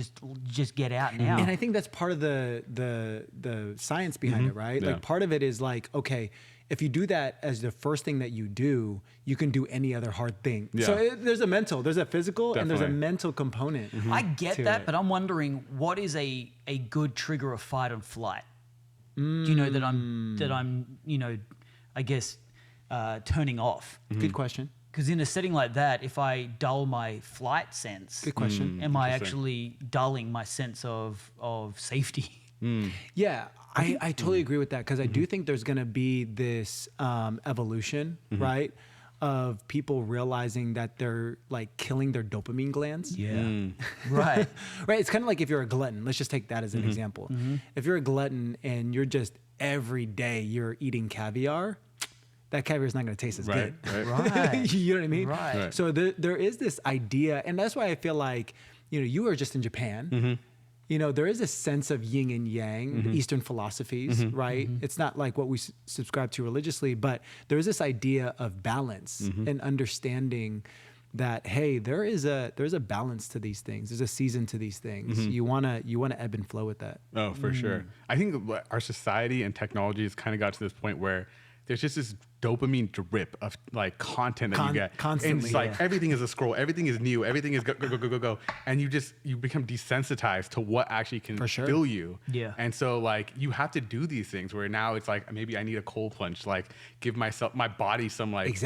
Speaker 1: just get out now.
Speaker 3: And I think that's part of the science behind it, right?
Speaker 2: Yeah.
Speaker 3: Like part of it is like, okay, if you do that as the first thing that you do, you can do any other hard thing.
Speaker 2: Yeah.
Speaker 3: So there's a physical, and there's a
Speaker 2: Definitely.
Speaker 3: mental component.
Speaker 1: I get
Speaker 3: to
Speaker 1: that,
Speaker 3: it.
Speaker 1: but I'm wondering what is a good trigger of fight or flight? Do you know that I'm I guess turning off?
Speaker 3: Good question.
Speaker 1: Because in a setting like that, if I dull my flight sense,
Speaker 3: Good question.
Speaker 1: am I
Speaker 2: Interesting.
Speaker 1: actually dulling my sense of safety?
Speaker 3: Yeah, I totally agree with that because I do think there's going to be this evolution, right, of people realizing that they're like killing their dopamine glands.
Speaker 1: Right.
Speaker 3: Right. It's kind of like if you're a glutton. Let's just take that as an example. If you're a glutton and you're just every day you're eating caviar, that caviar is not going to taste as good.
Speaker 1: Right.
Speaker 3: You know what I mean?
Speaker 1: Right.
Speaker 3: So there is this idea, and that's why I feel like, you were just in Japan. There is a sense of yin and yang, Eastern philosophies, right? It's not like what we subscribe to religiously, but there is this idea of balance and understanding that, hey, there is a balance to these things. There's a season to these things. You wanna ebb and flow with that.
Speaker 2: Oh, for sure. I think our society and technology has kind of got to this point where there's just this dopamine drip of like content that you get
Speaker 3: constantly.
Speaker 2: And it's like everything is a scroll, everything is new, everything is go, and you become desensitized to what actually can fill you.
Speaker 1: Yeah.
Speaker 2: And so like you have to do these things where now it's like maybe I need a cold plunge, like give my body some like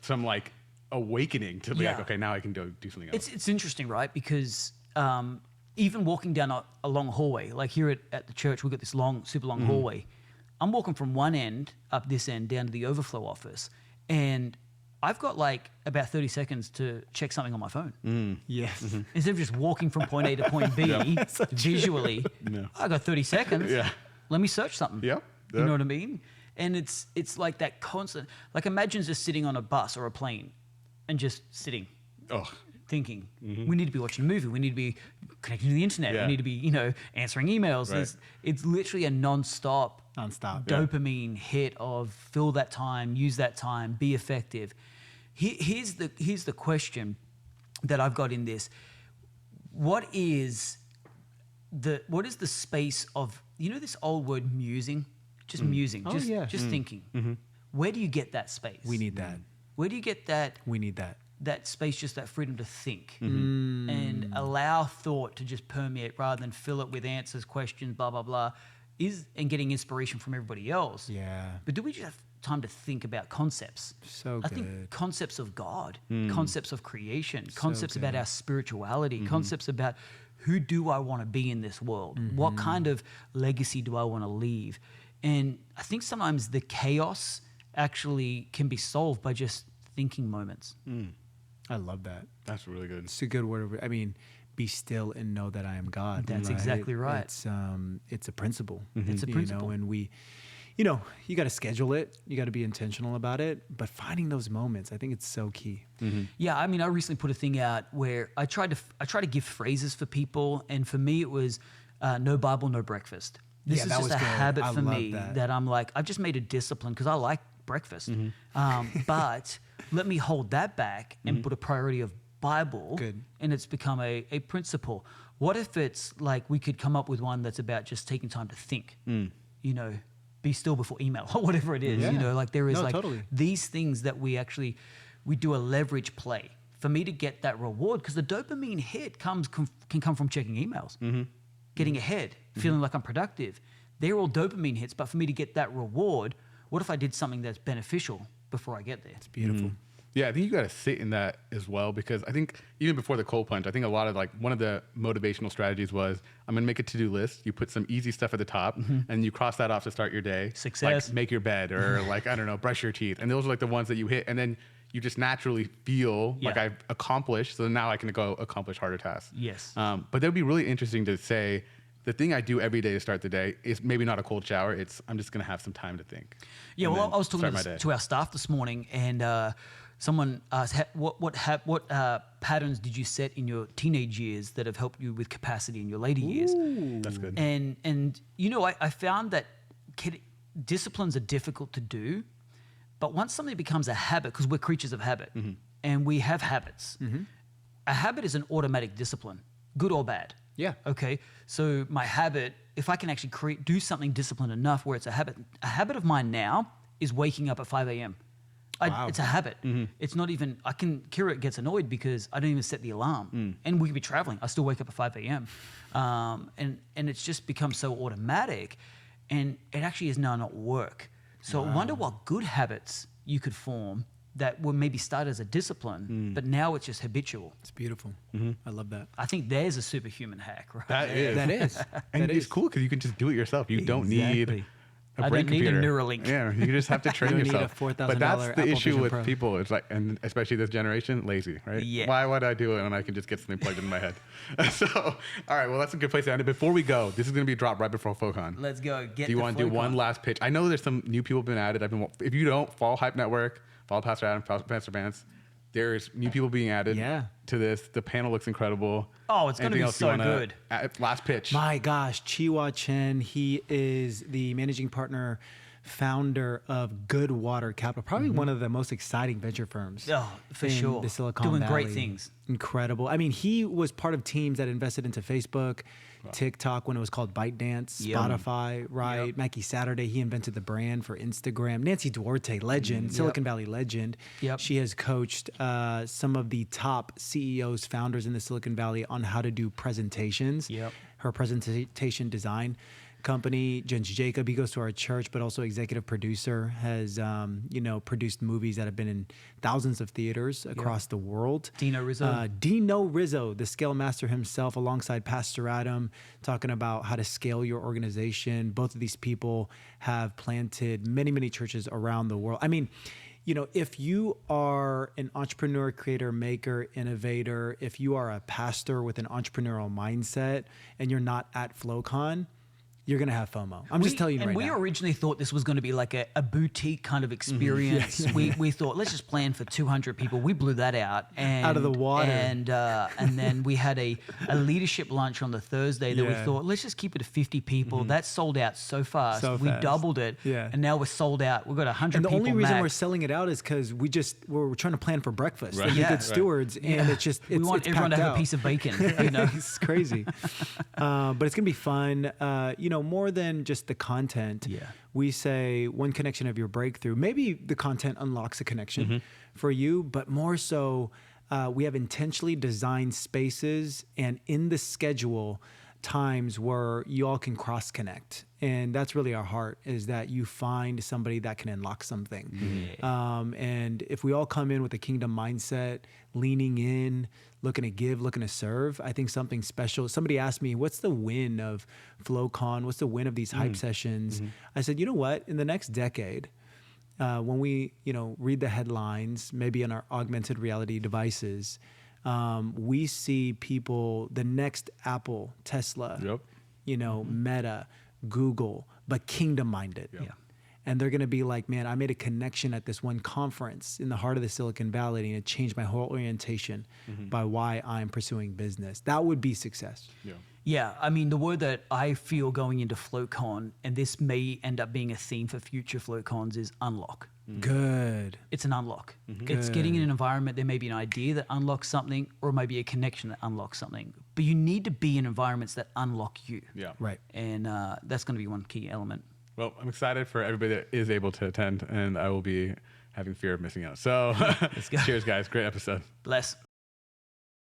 Speaker 2: some like awakening to be like, okay, now I can do something else.
Speaker 1: It's interesting, right? Because even walking down a long hallway, like here at the church, we've got this super long hallway. I'm walking from one end up this end down to the overflow office, and I've got like about 30 seconds to check something on my phone.
Speaker 3: Yes.
Speaker 1: Instead of just walking from point A to point B visually, I got 30 seconds.
Speaker 2: Yeah.
Speaker 1: Let me search something.
Speaker 2: Yep.
Speaker 1: You know what I mean? And it's like that constant, like imagine just sitting on a bus or a plane and just sitting, thinking, we need to be watching a movie. We need to be connecting to the internet.
Speaker 2: Yeah.
Speaker 1: We need to be, answering emails.
Speaker 2: Right.
Speaker 1: It's literally a nonstop dopamine hit of fill that time, use that time, be effective. Here's the question that I've got in this. What is the space of, this old word musing? Just musing, just thinking. Where do you get that space?
Speaker 3: We need that.
Speaker 1: Where do you get that?
Speaker 3: We need that.
Speaker 1: That space, just that freedom to think and allow thought to just permeate rather than fill it with answers, questions, blah, blah, blah, and getting inspiration from everybody else.
Speaker 3: Yeah.
Speaker 1: But do we just have time to think about concepts?
Speaker 3: So
Speaker 1: I think concepts of God, concepts of creation, concepts about our spirituality, concepts about who do I want to be in this world? What kind of legacy do I want to leave? And I think sometimes the chaos actually can be solved by just thinking moments.
Speaker 3: I love that.
Speaker 2: That's really good.
Speaker 3: It's a good word. I mean, be still and know that I am God.
Speaker 1: That's exactly right.
Speaker 3: It's a principle.
Speaker 1: It's a principle.
Speaker 3: And we, you got to schedule it. You got to be intentional about it. But finding those moments, I think it's so key.
Speaker 1: Yeah, I mean, I recently put a thing out where I try to give phrases for people, and for me, it was no Bible, no breakfast. This is
Speaker 3: that
Speaker 1: just
Speaker 3: was
Speaker 1: a
Speaker 3: good.
Speaker 1: habit
Speaker 3: I
Speaker 1: for
Speaker 3: love
Speaker 1: me
Speaker 3: that.
Speaker 1: that I'm like, I've just made a discipline because I like breakfast. But let me hold that back and put a priority of Bible.
Speaker 3: Good.
Speaker 1: And it's become a principle. What if it's like we could come up with one that's about just taking time to think, be still before email or whatever it is,
Speaker 3: Yeah.
Speaker 1: like there is
Speaker 3: No, totally.
Speaker 1: these things that we do a leverage play for me to get that reward, because the dopamine hit can come from checking emails, getting ahead, feeling like I'm productive. They're all dopamine hits, but for me to get that reward, what if I did something that's beneficial before I get there?
Speaker 3: It's beautiful.
Speaker 2: Yeah, I think you got to sit in that as well, because I think even before the cold plunge, I think a lot of like one of the motivational strategies was I'm going to make a to-do list. You put some easy stuff at the top and you cross that off to start your day.
Speaker 1: Success.
Speaker 2: Like make your bed or like, I don't know, brush your teeth. And those are like the ones that you hit. And then you just naturally feel like I've accomplished. So now I can go accomplish harder tasks.
Speaker 1: Yes.
Speaker 2: But that would be really interesting to say the thing I do every day to start the day is maybe not a cold shower. It's I'm just going to have some time to think.
Speaker 1: Yeah,
Speaker 2: and
Speaker 1: well, I was talking
Speaker 2: start
Speaker 1: to our staff this morning, and someone asked, what patterns did you set in your teenage years that have helped you with capacity in your later years?
Speaker 2: That's good.
Speaker 1: And you know, I found that disciplines are difficult to do, but once something becomes a habit, because we're creatures of habit, and we have habits, a habit is an automatic discipline, good or bad.
Speaker 3: Yeah.
Speaker 1: Okay. So my habit, if I can actually do something disciplined enough where it's a habit of mine now is waking up at 5 a.m.
Speaker 3: Wow.
Speaker 1: It's a habit. It's not even, Kira gets annoyed because I don't even set the alarm. And we could be traveling. I still wake up at 5 a.m. And it's just become so automatic, and it actually is now not work. So I wonder what good habits you could form that will maybe start as a discipline, but now it's just habitual.
Speaker 3: It's beautiful. I love that.
Speaker 1: I think there's a superhuman hack, right?
Speaker 2: That is.
Speaker 3: That is.
Speaker 2: And
Speaker 3: That
Speaker 2: it's
Speaker 3: is.
Speaker 2: cool because you can just do it yourself. You don't need
Speaker 1: Exactly.
Speaker 2: a
Speaker 1: I
Speaker 2: brain
Speaker 1: don't need a
Speaker 2: computer.
Speaker 1: Neuralink.
Speaker 2: Yeah, you just have to train
Speaker 3: You don't need a
Speaker 2: yourself.
Speaker 3: $4,000
Speaker 2: But that's the
Speaker 3: Apple
Speaker 2: issue
Speaker 3: Vision
Speaker 2: with
Speaker 3: Pro.
Speaker 2: people. It's like, and especially this generation, lazy, right?
Speaker 1: Yeah.
Speaker 2: Why would I do it when I can just get something plugged in my head? So, all right, well, that's a good place to end it. Before we go, this is going to be dropped right before FOCON.
Speaker 1: Let's go.
Speaker 2: Do you want to do one last pitch? I know there's some new people been added. If you don't, follow Hype Network, follow Pastor Adam, follow Pastor Vance. There's new people being added to this. The panel looks incredible.
Speaker 1: Oh, it's going to
Speaker 2: Anything
Speaker 1: be
Speaker 2: else you
Speaker 1: so
Speaker 2: wanna
Speaker 1: good.
Speaker 2: last pitch.
Speaker 3: My gosh, Chiwa Chen, he is the managing partner, founder of Good Water Capital, probably one of the most exciting venture firms.
Speaker 1: Oh, for
Speaker 3: in
Speaker 1: sure.
Speaker 3: the Silicon
Speaker 1: Doing
Speaker 3: Valley.
Speaker 1: great things.
Speaker 3: Incredible. I mean, he was part of teams that invested into Facebook, TikTok when it was called ByteDance,
Speaker 1: Yep.
Speaker 3: Spotify, right?
Speaker 1: Yep.
Speaker 3: Mackie Saturday, he invented the brand for Instagram. Nancy Duarte, legend, Silicon Valley legend.
Speaker 1: Yep.
Speaker 3: She has coached some of the top CEOs, founders in the Silicon Valley on how to do presentations.
Speaker 1: Yep.
Speaker 3: Her presentation design company, Jens Jacob, he goes to our church, but also executive producer, has produced movies that have been in thousands of theaters across the world.
Speaker 1: Dino Rizzo.
Speaker 3: Dino Rizzo, the scale master himself, alongside Pastor Adam, talking about how to scale your organization. Both of these people have planted many, many churches around the world. I mean, you know, if you are an entrepreneur, creator, maker, innovator, if you are a pastor with an entrepreneurial mindset and you're not at FlowCon, you're going to have FOMO. I'm just telling you right
Speaker 1: And we
Speaker 3: now.
Speaker 1: originally thought this was going to be like a boutique kind of experience. We thought, let's just plan for 200 people. We blew that out. And,
Speaker 3: Out of the water.
Speaker 1: And then we had a leadership lunch on the Thursday that we
Speaker 3: Yeah.
Speaker 1: thought, let's just keep it to 50 people. That sold out so fast.
Speaker 3: So
Speaker 1: we
Speaker 3: fast.
Speaker 1: doubled it.
Speaker 3: Yeah.
Speaker 1: And now we're sold out. We've got 100
Speaker 3: And the
Speaker 1: people
Speaker 3: only reason
Speaker 1: max.
Speaker 3: we're selling it out is because we're trying to plan for breakfast
Speaker 2: Right.
Speaker 3: and be
Speaker 1: Yeah.
Speaker 3: good
Speaker 1: Right.
Speaker 3: stewards, and it's
Speaker 1: we want everyone to
Speaker 3: packed
Speaker 1: have
Speaker 3: out.
Speaker 1: a piece of bacon. You know?
Speaker 3: It's crazy. But it's going to be fun. More than just the content.
Speaker 1: Yeah.
Speaker 3: We say one connection of your breakthrough. Maybe the content unlocks a connection for you, but more so, we have intentionally designed spaces and in the schedule times where you all can cross connect. And that's really our heart, is that you find somebody that can unlock something. And if we all come in with a kingdom mindset, leaning in, looking to give, looking to serve, I think something special. Somebody asked me, what's the win of FlowCon? What's the win of these hype sessions? I said, you know what? In the next decade, when we, read the headlines, maybe on our augmented reality devices, we see people, the next Apple, Tesla, Meta, Google, but kingdom-minded.
Speaker 1: Yeah.
Speaker 3: And they're going to be like, man, I made a connection at this one conference in the heart of the Silicon Valley, and it changed my whole orientation by why I'm pursuing business. That would be success.
Speaker 2: Yeah.
Speaker 1: Yeah, I mean, the word that I feel going into FlowCon, and this may end up being a theme for future FlowCons, is unlock.
Speaker 3: Good.
Speaker 1: It's an unlock. It's getting in an environment, there may be an idea that unlocks something, or it might be a connection that unlocks something. But you need to be in environments that unlock you.
Speaker 2: Yeah.
Speaker 3: Right.
Speaker 1: And that's going to be one key element.
Speaker 2: Well, I'm excited for everybody that is able to attend, and I will be having fear of missing out. So,
Speaker 1: Let's go.
Speaker 2: cheers, guys. Great episode.
Speaker 1: Bless.